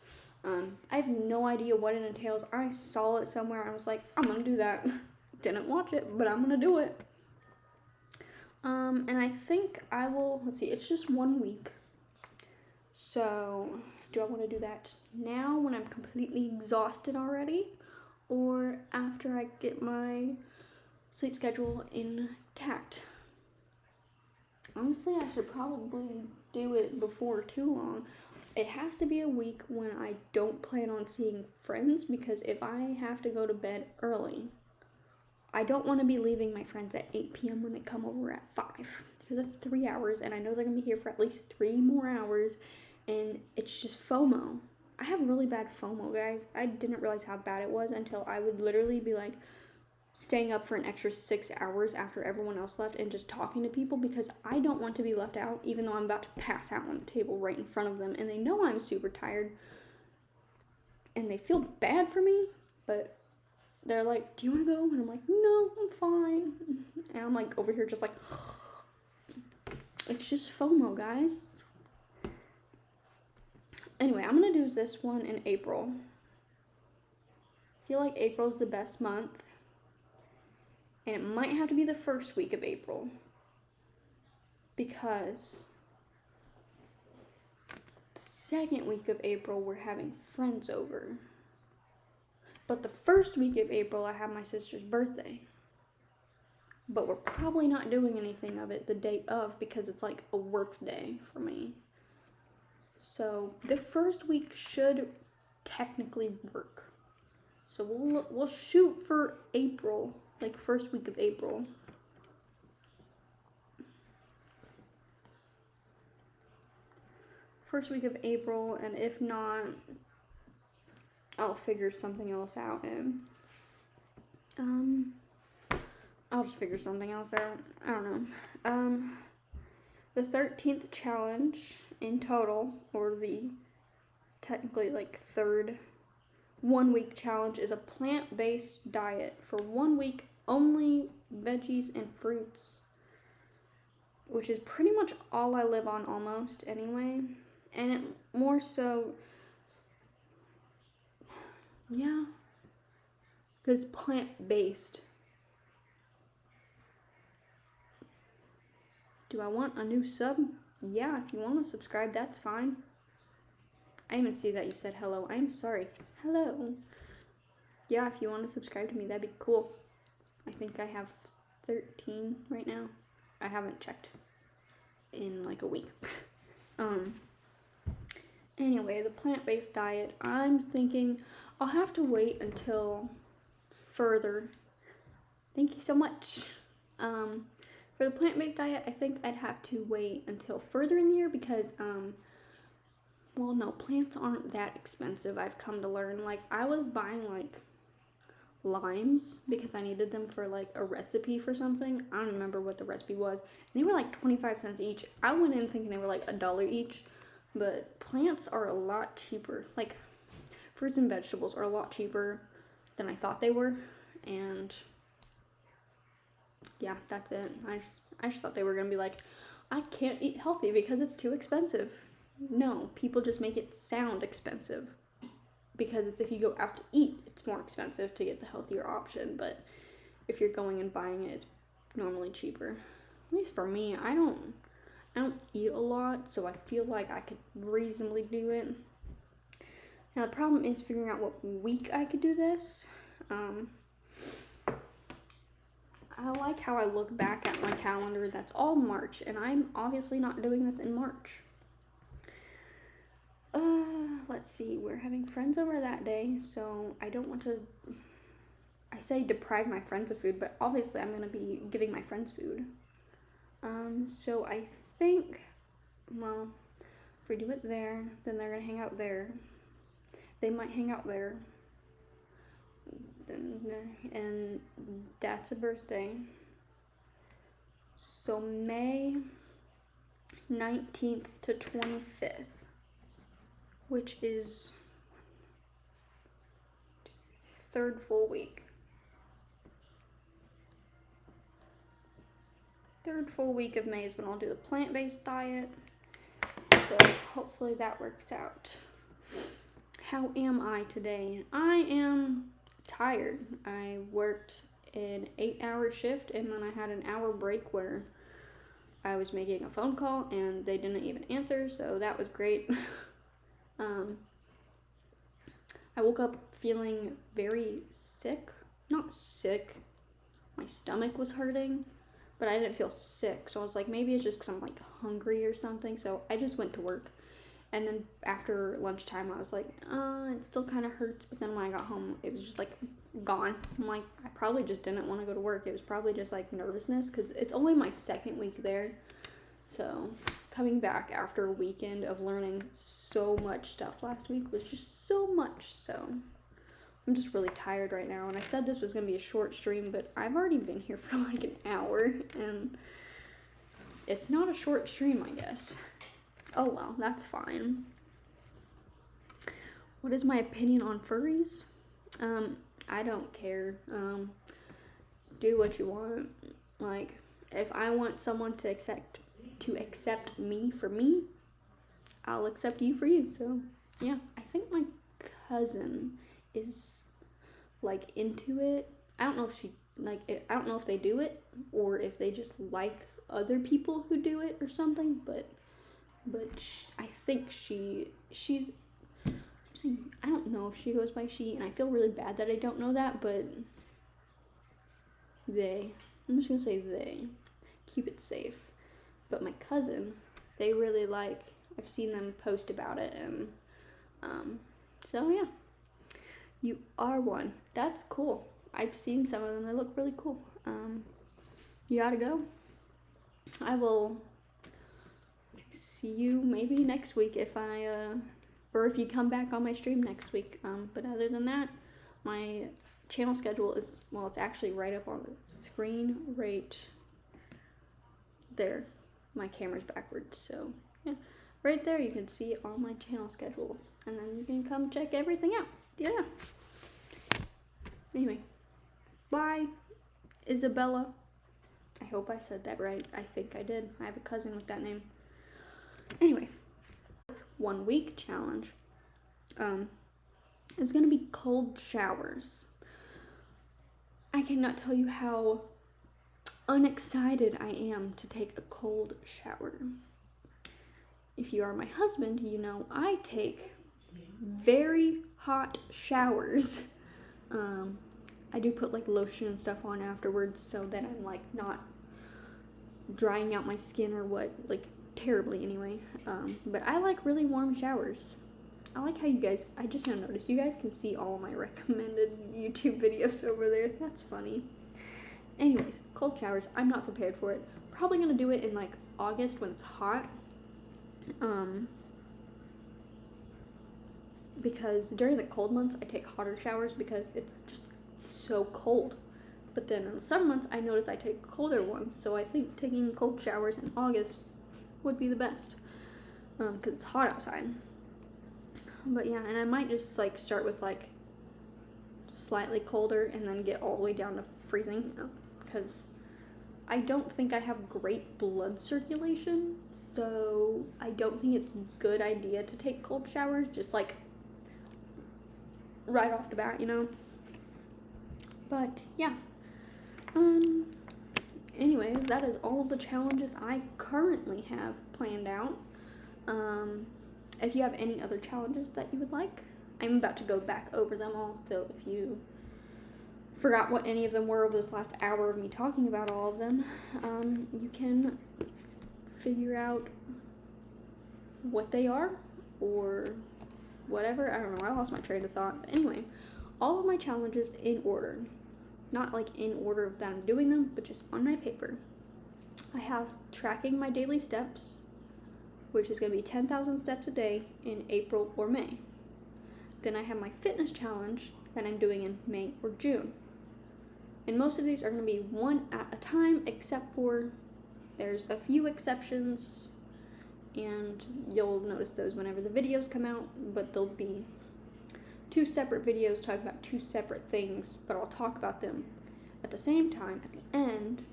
I have no idea what it entails. I saw it somewhere. I was like, I'm gonna do that. Didn't watch it, but I'm gonna do it. And I think I will, let's see, it's just 1 week. So, do I want to do that now when I'm completely exhausted already? Or after I get my sleep schedule intact? Honestly, I should probably do it before too long. It has to be a week when I don't plan on seeing friends, because if I have to go to bed early, I don't want to be leaving my friends at 8 p.m. when they come over at 5, because that's 3 hours, and I know they're going to be here for at least 3 more hours, and it's just FOMO. I have really bad FOMO, guys. I didn't realize how bad it was until I would literally be like staying up for an extra 6 hours after everyone else left and just talking to people, because I don't want to be left out, even though I'm about to pass out on the table right in front of them, and they know I'm super tired, and they feel bad for me, but they're like, do you want to go? And I'm like, no, I'm fine. And I'm like over here just like, it's just FOMO, guys. Anyway, I'm going to do this one in April. I feel like April's the best month. And it might have to be the first week of April, because the second week of April we're having friends over. But the first week of April, I have my sister's birthday. But we're probably not doing anything of it the day of, because it's like a work day for me. So the first week should technically work. So we'll shoot for April, like first week of April. First week of April, and if not, I'll figure something else out, and I'll just figure something else out. I don't know. The 13th challenge in total, or the technically like third 1 week challenge, is a plant-based diet for 1 week, only veggies and fruits, which is pretty much all I live on almost anyway. And it more so, yeah, because plant-based. Do I want a new sub? Yeah, if you want to subscribe, that's fine. I even see that you said hello. I'm sorry. Hello. Yeah, if you want to subscribe to me, that'd be cool. I think I have 13 right now. I haven't checked in like a week. Anyway, the plant-based diet, I'm thinking I'll have to wait until further. Thank you so much. For the plant-based diet, I think I'd have to wait until further in the year, because well, no, plants aren't that expensive, I've come to learn. Like, I was buying like limes because I needed them for like a recipe for something. I don't remember what the recipe was. And they were like 25 cents each. I went in thinking they were like $1 each, but plants are a lot cheaper. Like, fruits and vegetables are a lot cheaper than I thought they were, and yeah, that's it. I just thought they were gonna be like, I can't eat healthy because it's too expensive. No, people just make it sound expensive, because it's, if you go out to eat, it's more expensive to get the healthier option, but if you're going and buying it, it's normally cheaper. At least for me, I don't eat a lot, so I feel like I could reasonably do it. Now the problem is figuring out what week I could do this. I like how I look back at my calendar, that's all March, and I'm obviously not doing this in March. Let's see, we're having friends over that day, so I don't want to, I say deprive my friends of food, but obviously I'm going to be giving my friends food. So I think, well, if we do it there, then they're going to hang out there. They might hang out there. and that's a birthday. So May 19th to 25th, which is third full week. Third full week of May is when I'll do the plant-based diet. So hopefully that works out. How am I today? I am tired. I worked an 8-hour shift and then I had an hour break where I was making a phone call and they didn't even answer, so that was great. I woke up feeling very sick. Not sick. My stomach was hurting, but I didn't feel sick. So I was like, maybe it's just because I'm like hungry or something. So I just went to work. And then after lunchtime, I was like, it still kind of hurts. But then when I got home, it was just like gone. I'm like, I probably just didn't want to go to work. It was probably just like nervousness because it's only my second week there. So coming back after a weekend of learning so much stuff last week was just so much. So I'm just really tired right now. And I said this was going to be a short stream, but I've already been here for like an hour. And it's not a short stream, I guess. Oh well, that's fine. What is my opinion on furries? I don't care. Do what you want. Like, if I want someone to accept me for me, I'll accept you for you. So, yeah. I think my cousin is, like, into it. I don't know if I don't know if they do it, or if they just like other people who do it or something, but I think she's I don't know if she goes by she, and I feel really bad that I don't know that, but I'm just gonna say they, keep it safe. But my cousin, they really like, I've seen them post about it, and so yeah. You are one. That's cool. I've seen some of them. They look really cool. You gotta go. I will see you maybe next week if or if you come back on my stream next week. But other than that, my channel schedule is, well, it's actually right up on the screen right there. My camera's backwards, so yeah. Right there you can see all my channel schedules, and then you can come check everything out. Yeah. Anyway, bye, Isabella. I hope I said that right. I think I did. I have a cousin with that name. Anyway, 1 week challenge is gonna be cold showers. I cannot tell you how unexcited I am to take a cold shower. If you are my husband, you know I take very hot showers. I do put like lotion and stuff on afterwards so that I'm like not drying out my skin or what, like terribly anyway. But I like really warm showers. I like how you guys, I just now noticed, you guys can see all of my recommended YouTube videos over there. That's funny. Anyways, cold showers, I'm not prepared for it. Probably gonna do it in like August when it's hot. Because during the cold months, I take hotter showers because it's just so cold. But then in the summer months, I notice I take colder ones. So I think taking cold showers in August would be the best. Because it's hot outside. But yeah, and I might just like start with like slightly colder and then get all the way down to freezing. Because I don't think I have great blood circulation. So I don't think it's a good idea to take cold showers just like right off the bat, you know. But yeah. Anyways, that is all of the challenges I currently have planned out. If you have any other challenges that you would like, I'm about to go back over them all, so if you forgot what any of them were over this last hour of me talking about all of them, you can figure out what they are, or whatever. I don't know, I lost my train of thought. But anyway, all of my challenges in order. Not like in order that I'm doing them, but just on my paper. I have tracking my daily steps, which is going to be 10,000 steps a day in April or May. Then I have my fitness challenge, that I'm doing in May or June. And most of these are going to be one at a time, except for there's a few exceptions, and you'll notice those whenever the videos come out, but they'll be 2 separate videos talking about 2 separate things, but I'll talk about them at the same time at the end,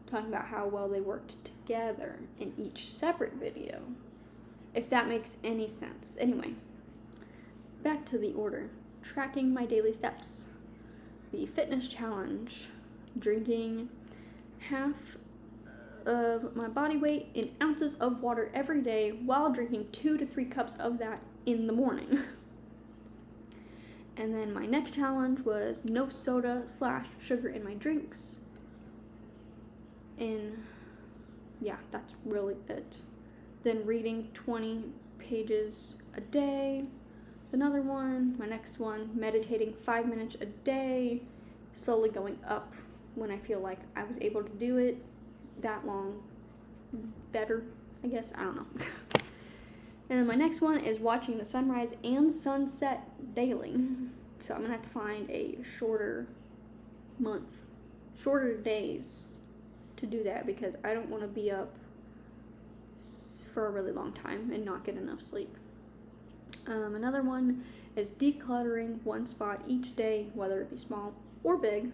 talking about how well they worked together in each separate video, if that makes any sense. Anyway, back to the order. Tracking my daily steps. The fitness challenge. Drinking half of my body weight in ounces of water every day while drinking 2 to 3 cups of that in the morning. And then my next challenge was no soda/sugar in my drinks. And yeah, that's really it. Then reading 20 pages a day is another one. My next one, meditating 5 minutes a day, slowly going up when I feel like I was able to do it that long better, I guess. I don't know. And then my next one is watching the sunrise and sunset daily. So I'm going to have to find a shorter days to do that, because I don't want to be up for a really long time and not get enough sleep. Another one is decluttering one spot each day, whether it be small or big.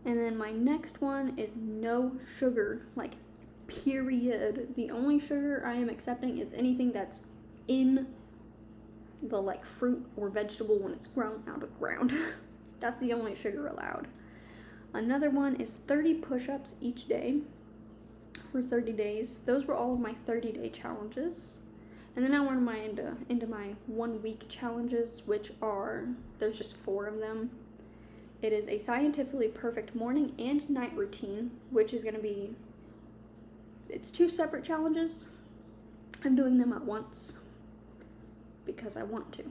And then my next one is no sugar, like period. The only sugar I am accepting is anything that's in the like fruit or vegetable when it's grown out of the ground. That's the only sugar allowed. Another one is 30 push-ups each day for 30 days. Those were all of my 30-day challenges. And then now we're into my 1-week challenges, which are, there's just 4 of them. It is a scientifically perfect morning and night routine, which is going to be, it's 2 separate challenges. I'm doing them at once because I want to.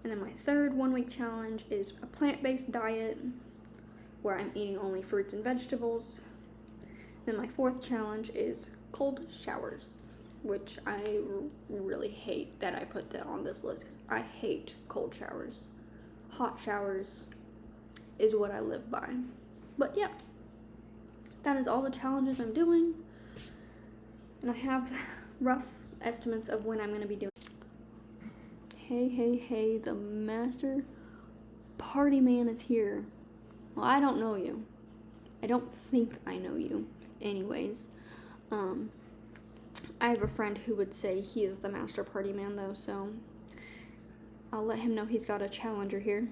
And then my third 1-week challenge is a plant-based diet where I'm eating only fruits and vegetables. Then my 4th challenge is cold showers, which I really hate that I put that on this list, 'cause I hate cold showers. Hot showers is what I live by. But yeah, that is all the challenges I'm doing. And I have rough estimates of when I'm going to be doing. Hey, the master party man is here. Well, I don't know you. I don't think I know you. Anyways, I have a friend who would say he is the master party man, though, so I'll let him know he's got a challenger here.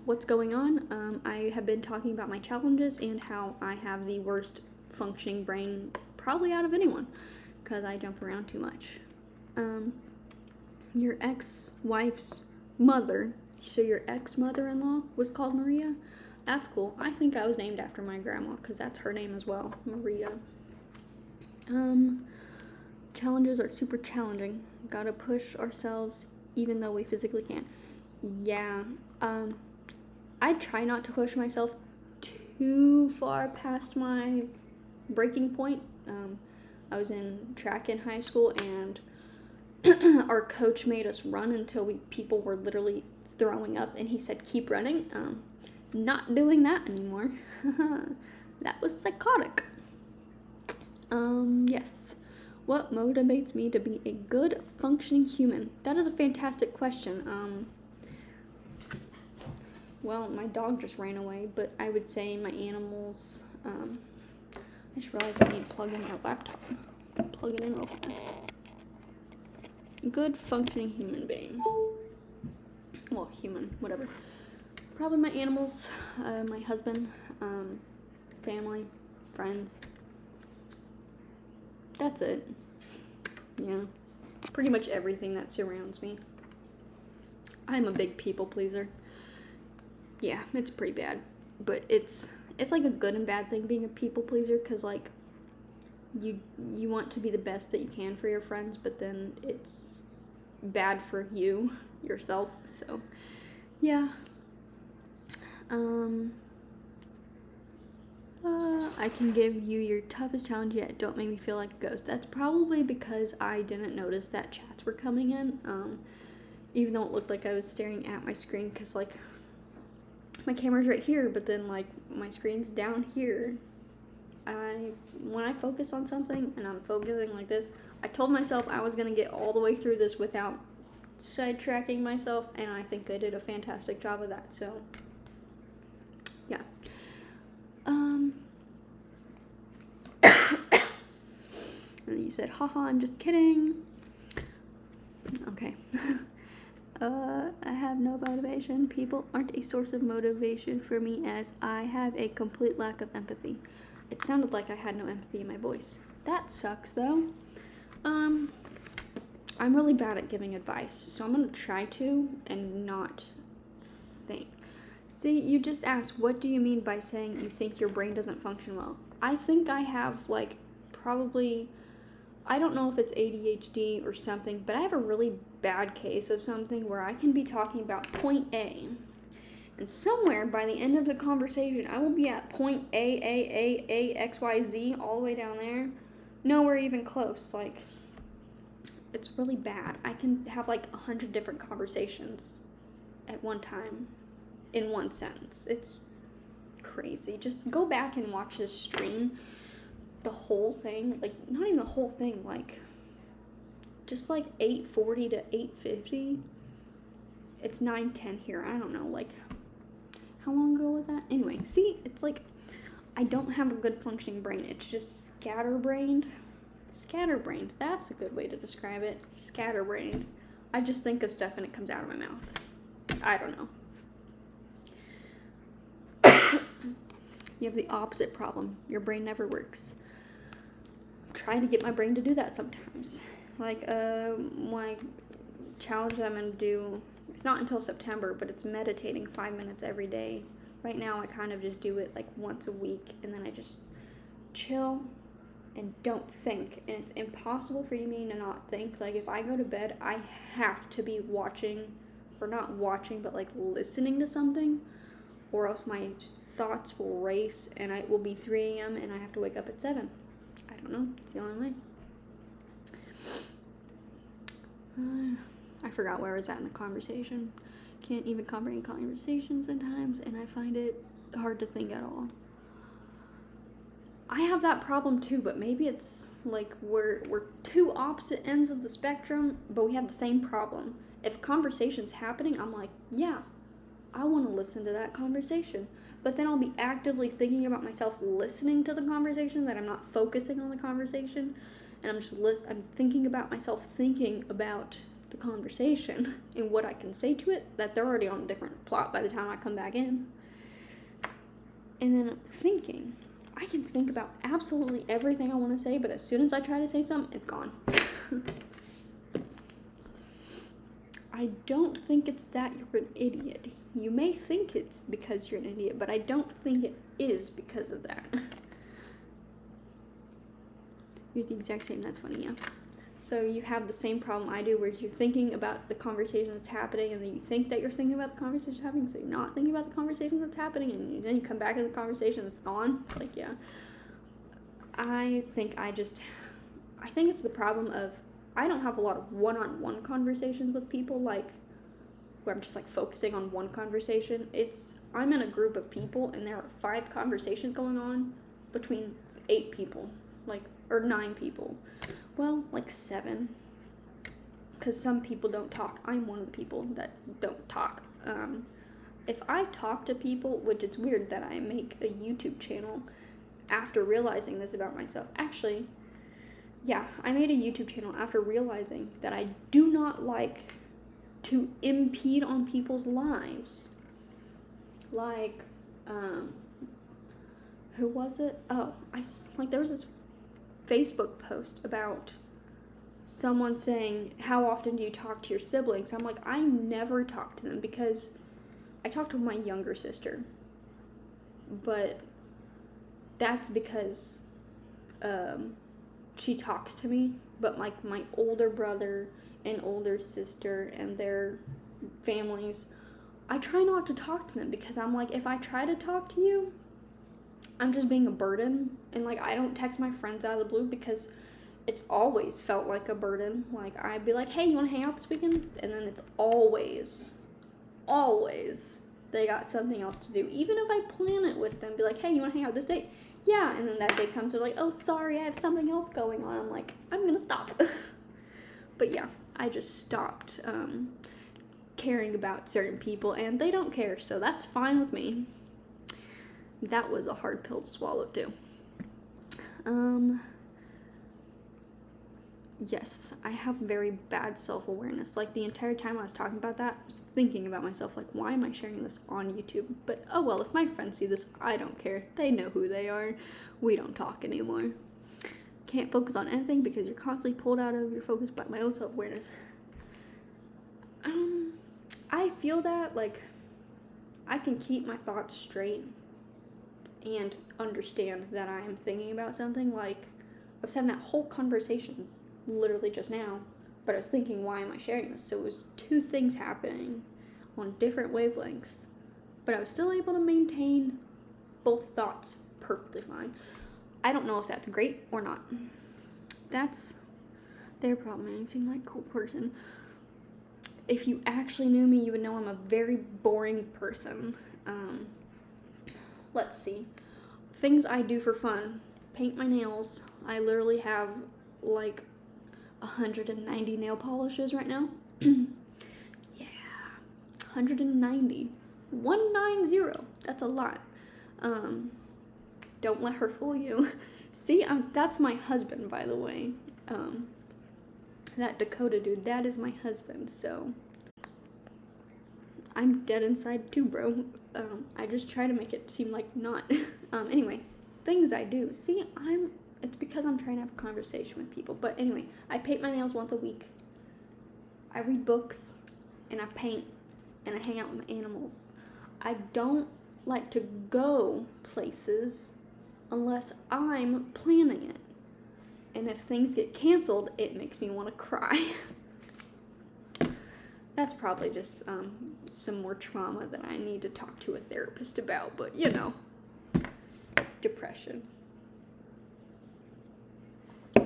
What's going on? I have been talking about my challenges and how I have the worst functioning brain probably out of anyone, because I jump around too much. Your ex-wife's mother, so your ex-mother-in-law was called Maria? That's cool. I think I was named after my grandma, because that's her name as well, Maria. Challenges are super challenging. Gotta push ourselves even though we physically can't. Yeah, I try not to push myself too far past my breaking point. I was in track in high school, and our coach made us run until people were literally throwing up, and he said, keep running. Not doing that anymore. That was psychotic. Yes. What motivates me to be a good functioning human? That is a fantastic question. Well, my dog just ran away, but I would say my animals. I just realized I need to plug in my laptop. Plug it in real fast. Good functioning human being. Well, human, whatever. Probably my animals, my husband, family, friends. That's it. Yeah. Pretty much everything that surrounds me. I'm a big people pleaser. Yeah, it's pretty bad. But it's like a good and bad thing being a people pleaser, because like you want to be the best that you can for your friends, but then it's bad for you yourself. So yeah. I can give you your toughest challenge yet. Don't make me feel like a ghost. That's probably because I didn't notice that chats were coming in. even though it looked like I was staring at my screen, because like my camera's right here, but then like my screen's down here. When I focus on something and I'm focusing like this, I told myself I was gonna get all the way through this without sidetracking myself, and I think I did a fantastic job of that. So yeah. And then you said, haha, I'm just kidding. Okay. I have no motivation. People aren't a source of motivation for me, as I have a complete lack of empathy. It sounded like I had no empathy in my voice. That sucks, though. I'm really bad at giving advice, so I'm gonna try to and not think. See, you just asked, what do you mean by saying you think your brain doesn't function well? I think I have, like, probably, I don't know if it's ADHD or something, but I have a really bad case of something where I can be talking about point A, and somewhere by the end of the conversation, I will be at point A, X, Y, Z, all the way down there. Nowhere even close. Like, it's really bad. I can have like 100 different conversations at one time in one sentence. It's crazy. Just go back and watch this stream. The whole thing, like, not even the whole thing, like, just like 8:40 to 8:50. It's 9:10 here. I don't know, like, how long ago was that? Anyway, see, it's like, I don't have a good functioning brain. It's just scatterbrained. Scatterbrained. That's a good way to describe it. Scatterbrained. I just think of stuff and it comes out of my mouth. I don't know. You have the opposite problem. Your brain never works. I'm trying to get my brain to do that sometimes. Like, my challenge that I'm going to do, it's not until September, but it's meditating 5 minutes every day. Right now, I kind of just do it like once a week, and then I just chill and don't think. And it's impossible for me to not think. Like, if I go to bed, I have to be watching, or not watching, but like listening to something, or else my thoughts will race, and it will be 3 a.m., and I have to wake up at 7. I don't know. It's the only way. I forgot where I was at in the conversation. Can't even comprehend conversations sometimes, and I find it hard to think at all. I have that problem too, but maybe it's like we're two opposite ends of the spectrum, but we have the same problem. If conversation's happening, I'm like, yeah, I want to listen to that conversation. But then I'll be actively thinking about myself listening to the conversation, that I'm not focusing on the conversation, and I'm thinking about myself thinking about the conversation and what I can say to it, that they're already on a different plot by the time I come back in. And then thinking. I can think about absolutely everything I want to say, but as soon as I try to say something, it's gone. I don't think it's that you're an idiot. You may think it's because you're an idiot, but I don't think it is because of that. You're the exact same. That's funny, yeah. So you have the same problem I do, where you're thinking about the conversation that's happening, and then you think that you're thinking about the conversation happening, so you're not thinking about the conversation that's happening, and then you come back to the conversation that's gone. It's like, yeah. I think it's the problem of, I don't have a lot of one-on-one conversations with people, like, where I'm just, like, focusing on one conversation. I'm in a group of people, and there are 5 conversations going on between 8 people, like, or 9 people. Well, like 7, because some people don't talk. I'm one of the people that don't talk. If I talk to people, which it's weird that I make a YouTube channel after realizing this about myself. Actually, yeah, I made a YouTube channel after realizing that I do not like to impede on people's lives. Like, who was it? Oh, there was this Facebook post about someone saying, how often do you talk to your siblings? I'm like, I never talk to them, because I talk to my younger sister, but that's because she talks to me. But like my older brother and older sister and their families, I try not to talk to them, because I'm like, if I try to talk to you, I'm just being a burden. And like, I don't text my friends out of the blue, because it's always felt like a burden. Like, I'd be like, hey, you want to hang out this weekend? And then it's always they got something else to do. Even if I plan it with them, be like, hey, you want to hang out this date? Yeah, and then that day comes, they're like, oh, sorry, I have something else going on. I'm like, I'm gonna stop. But yeah, I just stopped caring about certain people, and they don't care, so that's fine with me. That was a hard pill to swallow, too. Yes, I have very bad self-awareness. Like, the entire time I was talking about that, I was thinking about myself, like, why am I sharing this on YouTube? But, oh well, if my friends see this, I don't care. They know who they are. We don't talk anymore. Can't focus on anything because you're constantly pulled out of your focus by my own self-awareness. I feel that, like, I can keep my thoughts straight and understand that I am thinking about something. Like, I was having that whole conversation literally just now, but I was thinking, why am I sharing this? So it was two things happening on different wavelengths, but I was still able to maintain both thoughts perfectly fine. I don't know if that's great or not. That's their problem. I seem like a cool person. If you actually knew me, you would know I'm a very boring person. Let's see. Things I do for fun. Paint my nails. I literally have like 190 nail polishes right now. Yeah. 190. 190. That's a lot. Don't let her fool you. See, that's my husband, by the way. That Dakota dude, that is my husband, so I'm dead inside too, bro. I just try to make it seem like not. Anyway, things I do. See, it's because I'm trying to have a conversation with people. But anyway, I paint my nails once a week. I read books, and I paint, and I hang out with my animals. I don't like to go places unless I'm planning it. And if things get canceled, it makes me want to cry. That's probably just some more trauma that I need to talk to a therapist about, but you know, depression. I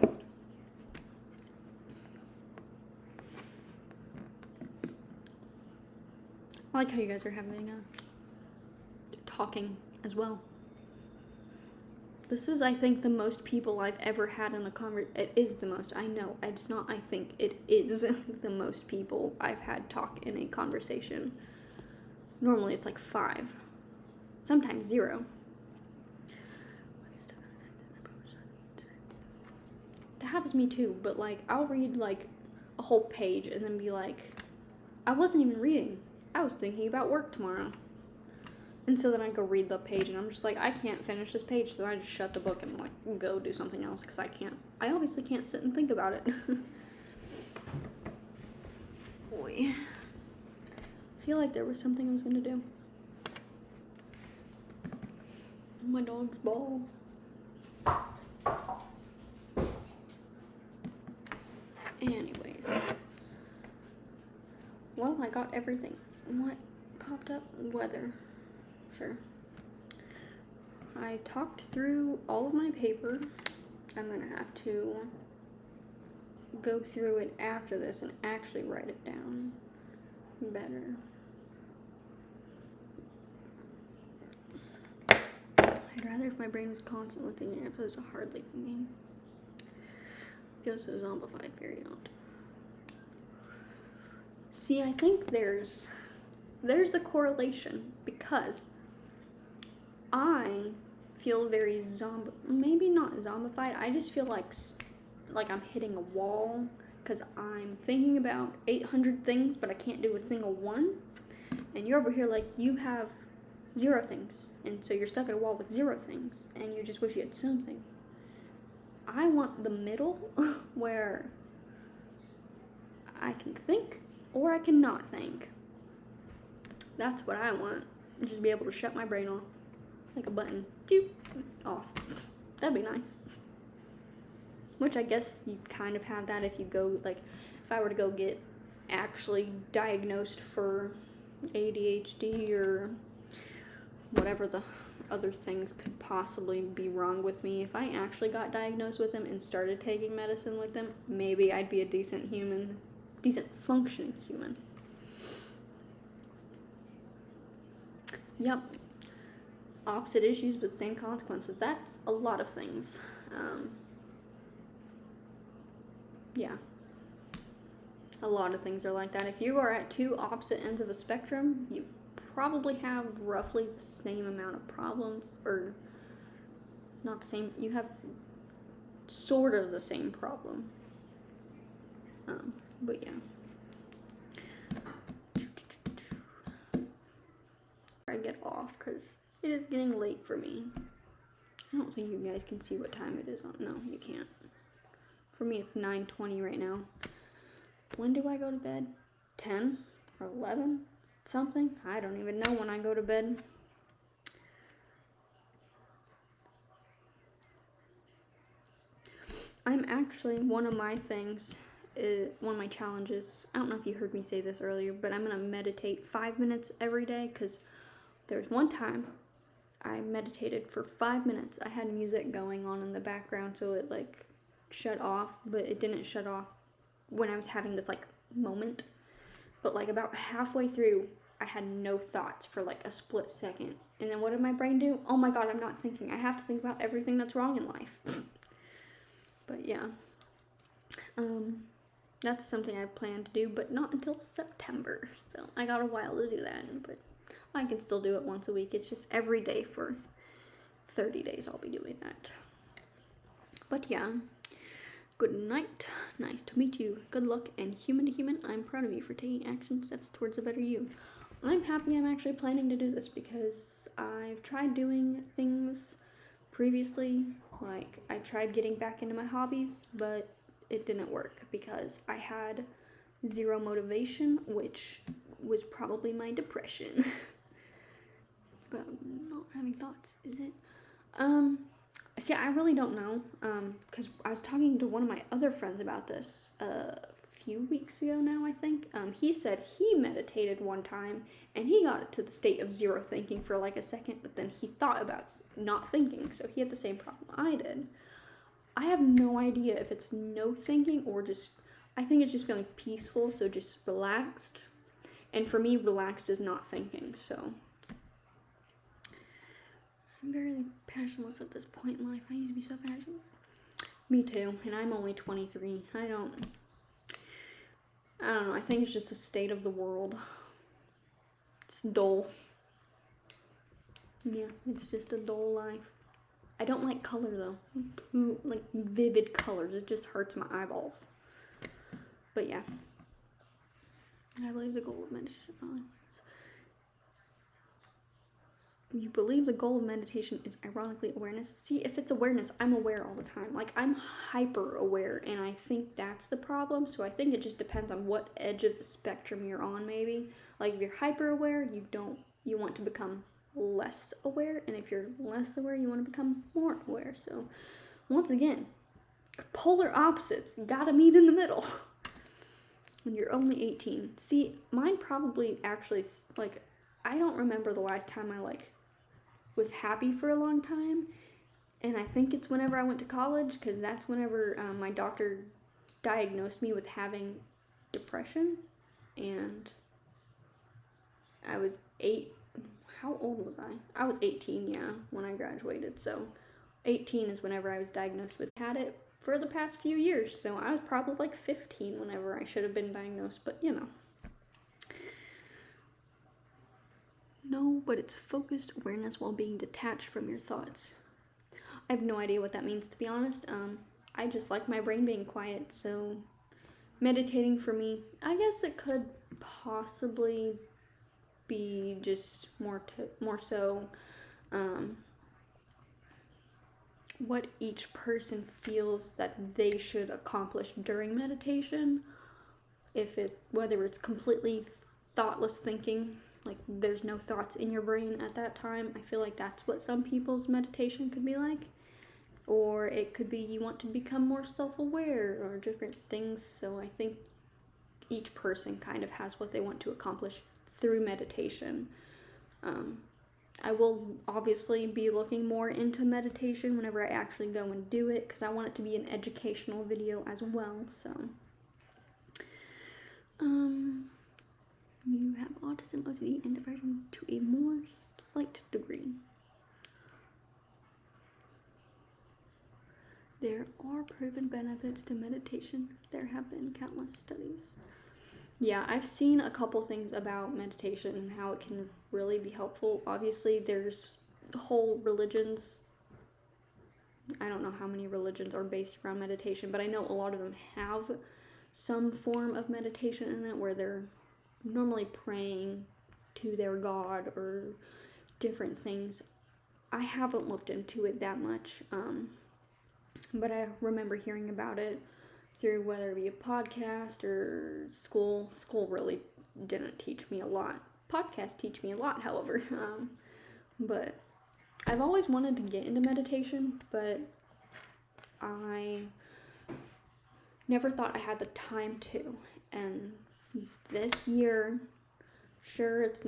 like how you guys are having talking as well. This is, I think, the most people I've ever had in a conversation. It is the most. I know. It's not, I think. It is the most people I've had talk in a conversation. Normally, it's like 5. Sometimes 0. That happens to me, too. But, like, I'll read, like, a whole page and then be like, I wasn't even reading. I was thinking about work tomorrow. And so then I go read the page, and I'm just like, I can't finish this page, so I just shut the book and, like, go do something else, because I obviously can't sit and think about it. Boy. I feel like there was something I was going to do. My dog's ball. Anyways. Well, I got everything. What popped up? Weather. Sure. I talked through all of my paper. I'm gonna have to go through it after this and actually write it down better. I'd rather if my brain was constantly thinking as opposed to hardly thinking. Feels so zombified, very odd. See, I think there's a correlation, because I feel very maybe not zombified. I just feel like I'm hitting a wall, because I'm thinking about 800 things, but I can't do a single one. And you're over here like you have 0 things, and so you're stuck at a wall with 0 things, and you just wish you had something. I want the middle where I can think or I can not think. That's what I want. Just be able to shut my brain off. Like a button. Doop, off. That'd be nice. Which I guess you kind of have that if you go, like, if I were to go get actually diagnosed for ADHD or whatever the other things could possibly be wrong with me. If I actually got diagnosed with them and started taking medicine with them, maybe I'd be a decent functioning human. Yep. Opposite issues but same consequences. That's a lot of things. Yeah. A lot of things are like that. If you are at two opposite ends of a spectrum, you probably have roughly the same amount of problems, or not the same, you have sort of the same problem. But yeah. I get off because it is getting late for me. I don't think you guys can see what time it is on. No, you can't. For me, it's 9:20 right now. When do I go to bed? 10 or 11? Something? I don't even know when I go to bed. I'm actually, one of my challenges, I don't know if you heard me say this earlier, but I'm going to meditate 5 minutes every day, because there was one time I meditated for 5 minutes. I had music going on in the background, so it like shut off, but it didn't shut off when I was having this like moment. But like about halfway through, I had no thoughts for like a split second. And then what did my brain do? Oh my god, I'm not thinking. I have to think about everything that's wrong in life. But yeah. That's something I plan to do, but not until September. So I got a while to do that, but I can still do it once a week. It's just every day for 30 days I'll be doing that. But yeah. Good night. Nice to meet you. Good luck, and human to human, I'm proud of you for taking action steps towards a better you. I'm happy I'm actually planning to do this, because I've tried doing things previously. Like, I tried getting back into my hobbies, but it didn't work because I had zero motivation, which was probably my depression. But I'm not having thoughts, is it? See, I really don't know, because I was talking to one of my other friends about this a few weeks ago now, I think. He said he meditated one time, and he got to the state of zero thinking for like a second, but then he thought about not thinking, so he had the same problem I did. I have no idea if it's no thinking or just, I think it's just feeling peaceful, so just relaxed. And for me, relaxed is not thinking, so I'm very passionless at this point in life. I used to be so passionate. Me too, and I'm only 23. I don't know, I think it's just the state of the world. It's dull. Yeah, it's just a dull life. I don't like color though. Too, like, vivid colors. It just hurts my eyeballs. But yeah. I believe the goal of meditation. You believe the goal of meditation is ironically awareness. See, if it's awareness, I'm aware all the time. Like, I'm hyper aware, and I think that's the problem. So I think it just depends on what edge of the spectrum you're on, maybe. Like, if you're hyper aware, you want to become less aware, and if you're less aware, you want to become more aware. So once again, polar opposites, you gotta meet in the middle. When you're only 18. See, mine probably actually, like, I don't remember the last time I like was happy for a long time, and I think it's whenever I went to college, because that's whenever my doctor diagnosed me with having depression, and I was how old was I? I was 18, yeah, when I graduated, so 18 is whenever I was diagnosed with, had it for the past few years, so I was probably like 15 whenever I should have been diagnosed, but you know. No, but it's focused awareness while being detached from your thoughts. I have no idea what that means, to be honest. I just like my brain being quiet, so meditating for me, I guess it could possibly be just more so what each person feels that they should accomplish during meditation. Whether it's completely thoughtless thinking, like there's no thoughts in your brain at that time. I feel like that's what some people's meditation could be like. Or it could be you want to become more self-aware, or different things. So I think each person kind of has what they want to accomplish through meditation. I will obviously be looking more into meditation whenever I actually go and do it, because I want it to be an educational video as well. So, you have autism, OCD, and depression to a more slight degree. There are proven benefits to meditation. There have been countless studies. Yeah, I've seen a couple things about meditation and how it can really be helpful. Obviously, there's whole religions. I don't know how many religions are based around meditation, but I know a lot of them have some form of meditation in it where they're normally praying to their God or different things. I haven't looked into it that much, but I remember hearing about it through whether it be a podcast or school. School really didn't teach me a lot. Podcasts teach me a lot, however. But I've always wanted to get into meditation, but I never thought I had the time to. And this year, sure, it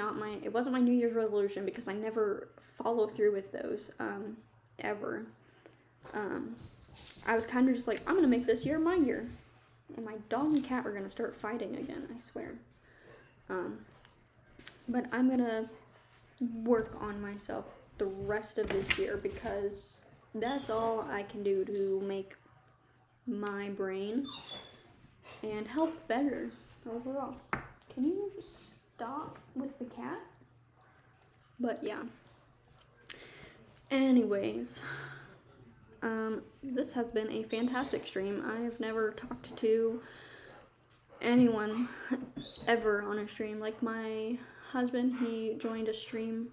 wasn't my New Year's resolution because I never follow through with those, ever. I was kind of just like, I'm going to make this year my year. And my dog and cat are going to start fighting again, I swear. But I'm going to work on myself the rest of this year because that's all I can do to make my brain and health better overall. Can you stop with the cat? But yeah. Anyways, this has been a fantastic stream. I've never talked to anyone ever on a stream. Like my husband, he joined a stream,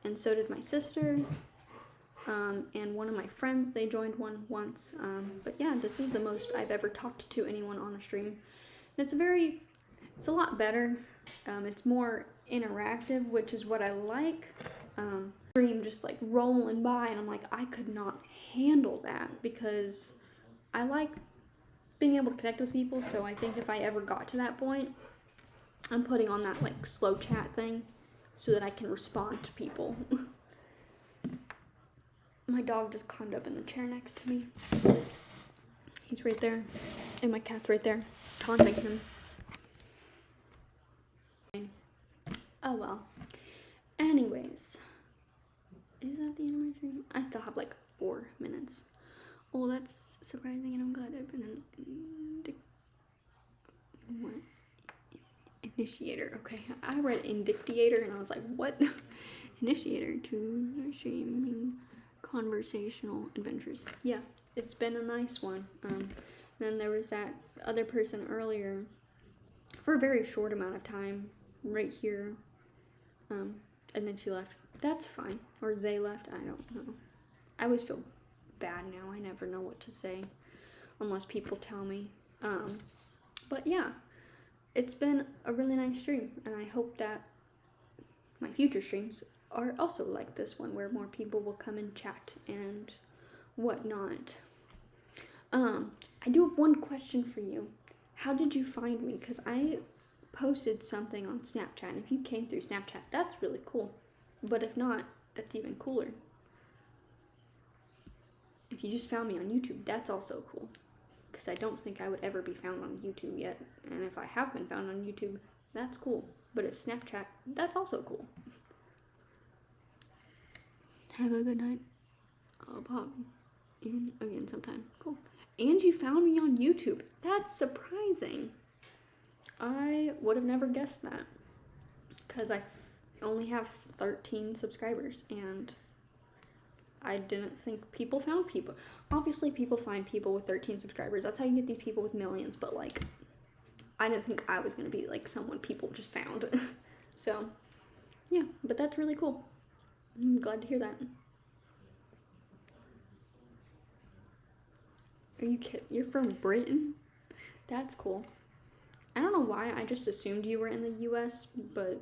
and so did my sister, and one of my friends, they joined one once. But yeah, this is the most I've ever talked to anyone on a stream. And it's a lot better. It's more interactive, which is what I like. Stream just like rolling by, and I'm like, I could not handle that because I like being able to connect with people. So I think if I ever got to that point, I'm putting on that like slow chat thing so that I can respond to people. My dog just climbed up in the chair next to me. He's right there, and my cat's right there, taunting him. Oh well. Anyways, is that the end of my stream? I still have like 4 minutes. Oh, that's surprising, and I'm glad I've been an initiator. Okay, I read indictator, and I was like, what? Initiator to streaming conversational adventures. Yeah, it's been a nice one. Then there was that other person earlier for a very short amount of time right here, and then she left. That's fine. Or they left. I don't know. I always feel bad now. I never know what to say unless people tell me. But yeah, it's been a really nice stream, and I hope that my future streams are also like this one, where more people will come and chat and whatnot. I do have one question for you. How did you find me? Because I posted something on Snapchat, and if you came through Snapchat, that's really cool. But if not, that's even cooler. If you just found me on YouTube, that's also cool. Because I don't think I would ever be found on YouTube yet. And if I have been found on YouTube, that's cool. But if Snapchat, that's also cool. Have a good night. I'll pop in again sometime. Cool. And you found me on YouTube. That's surprising. I would have never guessed that. Because I only have 13 subscribers, and I didn't think people found people. Obviously, people find people with 13 subscribers. That's how you get these people with millions, but like, I didn't think I was going to be like someone people just found. So, yeah, but that's really cool. I'm glad to hear that. Are you kidding? You're from Britain? That's cool. I don't know why, I just assumed you were in the US, but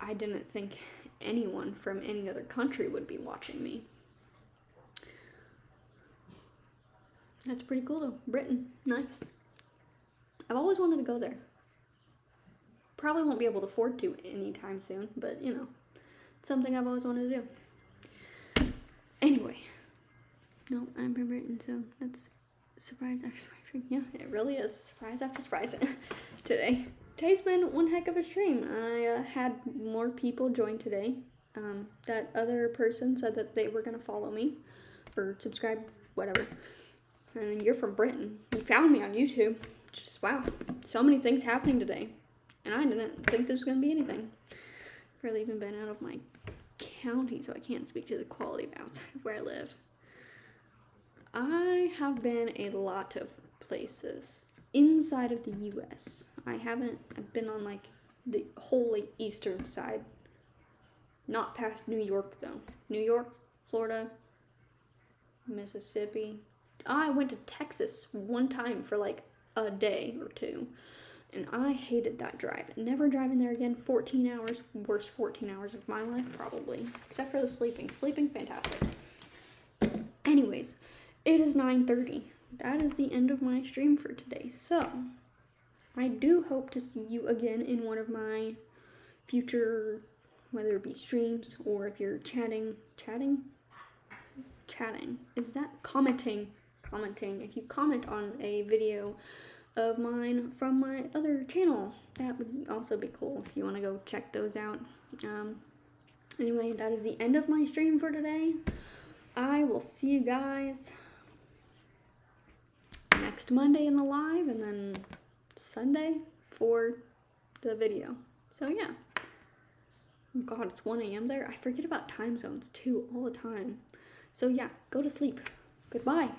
I didn't think anyone from any other country would be watching me. That's pretty cool though. Britain, nice. I've always wanted to go there. Probably won't be able to afford to anytime soon, but you know, it's something I've always wanted to do. Anyway, no, I'm written, so that's surprise after surprise. Yeah, it really is surprise after surprise today. Today's been one heck of a stream. I had more people join today. That other person said that they were gonna follow me or subscribe, whatever. And you're from Britain. You found me on YouTube. Just wow, so many things happening today, and I didn't think this was gonna be anything. I've really even been out of my county, so I can't speak to the quality of outside of where I live. I have been a lot of places inside of the U.S. I've been on like the whole like eastern side. Not past New York though. New York, Florida, Mississippi. I went to Texas one time for like a day or two, and I hated that drive. Never driving there again. 14 hours, worst 14 hours of my life probably, except for the sleeping. Sleeping, fantastic. Anyways, it is 9:30. That is the end of my stream for today. So, I do hope to see you again in one of my future, whether it be streams or if you're chatting, is that commenting, if you comment on a video of mine from my other channel, that would also be cool if you want to go check those out. Anyway, that is the end of my stream for today. I will see you guys next Monday in the live, and then Sunday for the video. So yeah. Oh God, it's 1 a.m. there. I forget about time zones too all the time. So yeah, go to sleep. Goodbye.